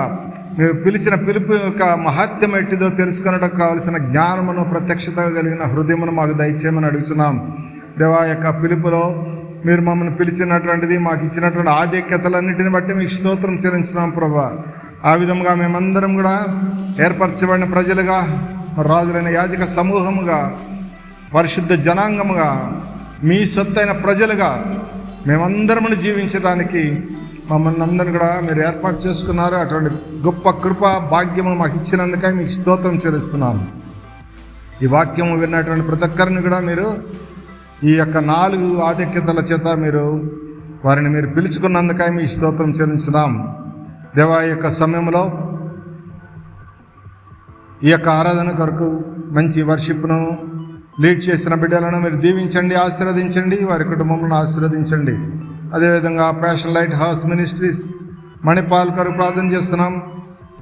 మీరు పిలిచిన పిలుపు యొక్క మహత్యం ఎట్టిదో తెలుసుకొనడం కావలసిన జ్ఞానమును, ప్రత్యక్షత కలిగిన హృదయమును మాకు దయచేయమని అడుగుతున్నాం. దేవా, యొక్క పిలుపులో మీరు మమ్మల్ని పిలిచినటువంటిది, మాకు ఇచ్చినటువంటి ఆధిక్యతలన్నిటిని బట్టి మీకు స్తోత్రం చెల్లించున్నాం ప్రభువా. ఆ విధంగా మేమందరం కూడా ఏర్పరచబడిన ప్రజలుగా, రాజులైన యాజక సమూహముగా, పరిశుద్ధ జనాంగముగా, మీ సొత్తైన ప్రజలుగా మేమందరమును జీవించడానికి మమ్మల్ని అందరిని కూడా మీరు ఏర్పాటు చేసుకున్నారు. అటువంటి గొప్ప కృప, భాగ్యము మాకు ఇచ్చినందుకై మీకు స్తోత్రం చెల్లిస్తున్నాను. ఈ వాక్యము విన్నటువంటి ప్రతి ఒక్కరిని కూడా మీరు ఈ యొక్క 4 ఆధిక్యతల చేత వారిని మీరు పిలుచుకున్నందుకై మీ స్తోత్రం చెల్లించున్నాం. దేవా, ఈ యొక్క సమయంలో ఈ యొక్క ఆరాధన కొరకు మంచి వర్షిప్ను లీడ్ చేసిన బిడ్డలను మీరు దీవించండి, ఆశీర్వదించండి, వారి కుటుంబములను ఆశీర్వదించండి. అదేవిధంగా passion light house ministries Manipal కొరకు ప్రార్థన చేస్తున్నాం.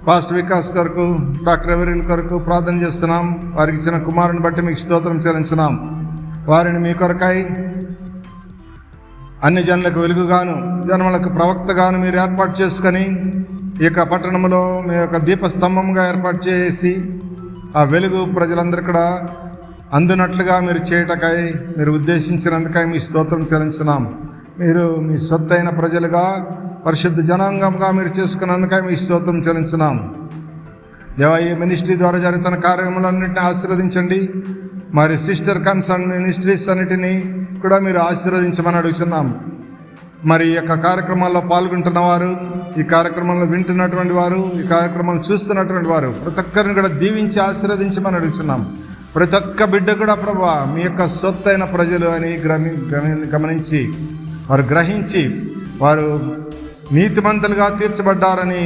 పాస్టర్ వికాస్ కొరకు, డాక్టర్ ఎవరిల్ కొరకు ప్రార్థన చేస్తున్నాం. వారికి ఇచ్చిన కుమారుని బట్టి మీకు స్తోత్రం చెల్లించున్నాం. వారిని మీ కొరకై అన్ని జనులకు వెలుగుగాను, జనములకు ప్రవక్తగాను మీరు ఏర్పాటు చేసుకొని ఈ యొక్క పట్టణంలో మీ యొక్క దీపస్తంభంగా ఏర్పాటు చేసి ఆ వెలుగు ప్రజలందరూ కూడా అందునట్లుగా మీరు చేయటకై మీరు ఉద్దేశించినందుకై మీ స్తోత్రం చెల్లించున్నాం. మీరు మీ సొత్తైన ప్రజలుగా పరిశుద్ధ జనాంగంగా మీరు చేసుకున్నందుకై మీ స్తోత్రం చెల్లించున్నాం. దేవా, ఈ మినిస్ట్రీ ద్వారా జరుగుతున్న కార్యక్రమాలన్నింటినీ ఆశీర్వదించండి. మరి సిస్టర్ కన్సర్న్ మినిస్ట్రీస్ అన్నిటినీ కూడా మీరు ఆశీర్వదించమని అడుగుతున్నాం. మరి ఈ యొక్క కార్యక్రమాల్లో పాల్గొంటున్న వారు, ఈ కార్యక్రమంలో వింటున్నటువంటి వారు, ఈ కార్యక్రమాలు చూస్తున్నటువంటి వారు ప్రతి ఒక్కరిని కూడా దీవించి ఆశీర్వదించమని అడుగుతున్నాం. ప్రతి ఒక్క బిడ్డ కూడా ప్రభువా మీ యొక్క సొత్తైన ప్రజలు అని గమనించి వారు గ్రహించి వారు నీతిమంతులుగా తీర్చబడ్డారని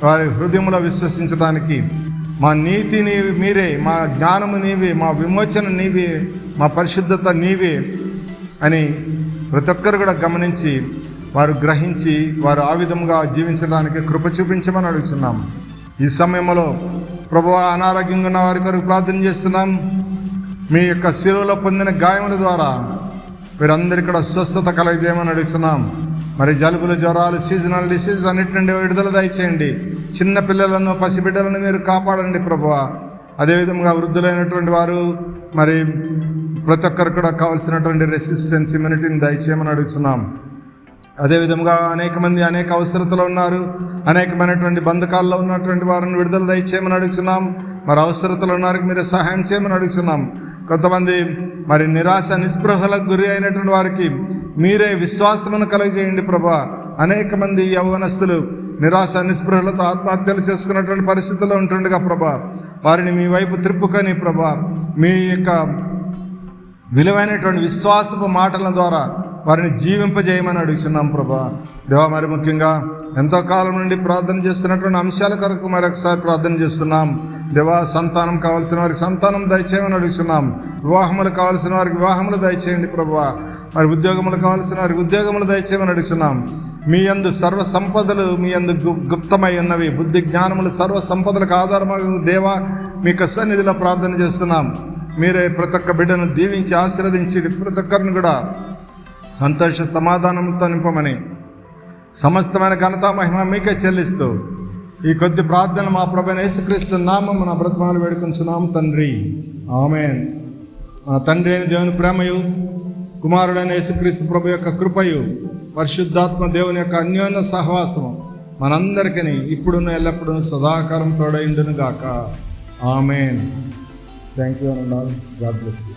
వారి హృదయంలో విశ్వసించడానికి, మా నీతిని మీరే, మా జ్ఞానము నీవే, మా విమోచన నీవే, మా పరిశుద్ధత నీవే అని ప్రతి ఒక్కరు కూడా గమనించి వారు గ్రహించి వారు ఆ విధంగా జీవించడానికి కృప చూపించమని అడుగుతున్నాం. ఈ సమయంలో ప్రభువా అనారోగ్యంగా ఉన్న వారి కొరకు ప్రార్థన చేస్తున్నాం. మీ యొక్క శిలువలో పొందిన గాయముల ద్వారా వీరందరికీ కూడా స్వస్థత కలగజేయమని అడుగుతున్నాం. మరి జలుబులు, జ్వరాలు, సీజనల్ డిసీజ్ అన్నిటి నుండి విడుదల దయచేయండి. చిన్న పిల్లలను, పసిబిడ్డలను మీరు కాపాడండి ప్రభువా. అదేవిధంగా వృద్ధులైనటువంటి వారు మరి ప్రతి ఒక్కరు కూడా కావాల్సినటువంటి రెసిస్టెన్స్, ఇమ్యూనిటీని దయచేయమని అడుగుతున్నాం. అదేవిధంగా అనేక మంది అనేక అవసరతలు ఉన్నారు. అనేకమైనటువంటి బంధకాల్లో ఉన్నటువంటి వారిని విడుదల దయచేయమని అడుగుతున్నాం. మరి అవసరతలు ఉన్నారు, మీరు సహాయం చేయమని అడుగుతున్నాం. కొంతమంది మరి నిరాశ నిస్పృహలకు గురి అయినటువంటి వారికి మీరే విశ్వాసమును కలుగజేయండి ప్రభా. అనేక మంది యవ్వనస్తులు నిరాశ నిస్పృహలతో ఆత్మహత్యలు చేసుకున్నటువంటి పరిస్థితుల్లో ఉంటుండగా ప్రభా, వారిని మీ వైపు త్రిప్పుకొని ప్రభా మీ యొక్క విలువైనటువంటి విశ్వాసపు మాటల ద్వారా వారిని జీవింపజేయమని అడుగుతున్నాం ప్రభా. దేవా, మరి ముఖ్యంగా ఎంతో కాలం నుండి ప్రార్థన చేస్తున్నటువంటి అంశాల కొరకు మరొకసారి ప్రార్థన చేస్తున్నాం. దేవా, సంతానం కావాల్సిన వారికి సంతానం దయచేయమని అడుగుతున్నాం. వివాహములు కావాల్సిన వారికి వివాహములు దయచేయండి ప్రభా. మరి ఉద్యోగములు కావాల్సిన వారికి ఉద్యోగములు దయచేయమని అడుగుతున్నాం. మీ యందు సర్వ సంపదలు మీ యందు గుప్తమై ఉన్నవి. బుద్ధి జ్ఞానములు సర్వ సంపదలకు ఆధారమగు దేవా, మీకు సన్నిధిలో ప్రార్థన చేస్తున్నాం. మీరే ప్రతి ఒక్క బిడ్డను దీవించి ఆశీర్వదించి ప్రతి ఒక్కరిని కూడా సంతోష సమాధానంతో నింపమని సమస్తమైన ఘనత మహిమ మీకే చెల్లిస్తూ ఈ కొద్ది ప్రార్థన మా ప్రభువైన యేసుక్రీస్తు నామమున బ్రతిమాలు వేడుకొంచున్నాం తండ్రి, ఆమేన్. మన తండ్రి అయిన దేవుని ప్రేమయు, కుమారుడైన యేసుక్రీస్తు ప్రభు యొక్క కృపయు, పరిశుద్ధాత్మ దేవుని యొక్క అన్యోన్య సహవాసము మనందరికీ ఇప్పుడును ఎల్లప్పుడూ సదాకాలం తోడైండును గాక. ఆమేన్. Thank you and all. God bless you.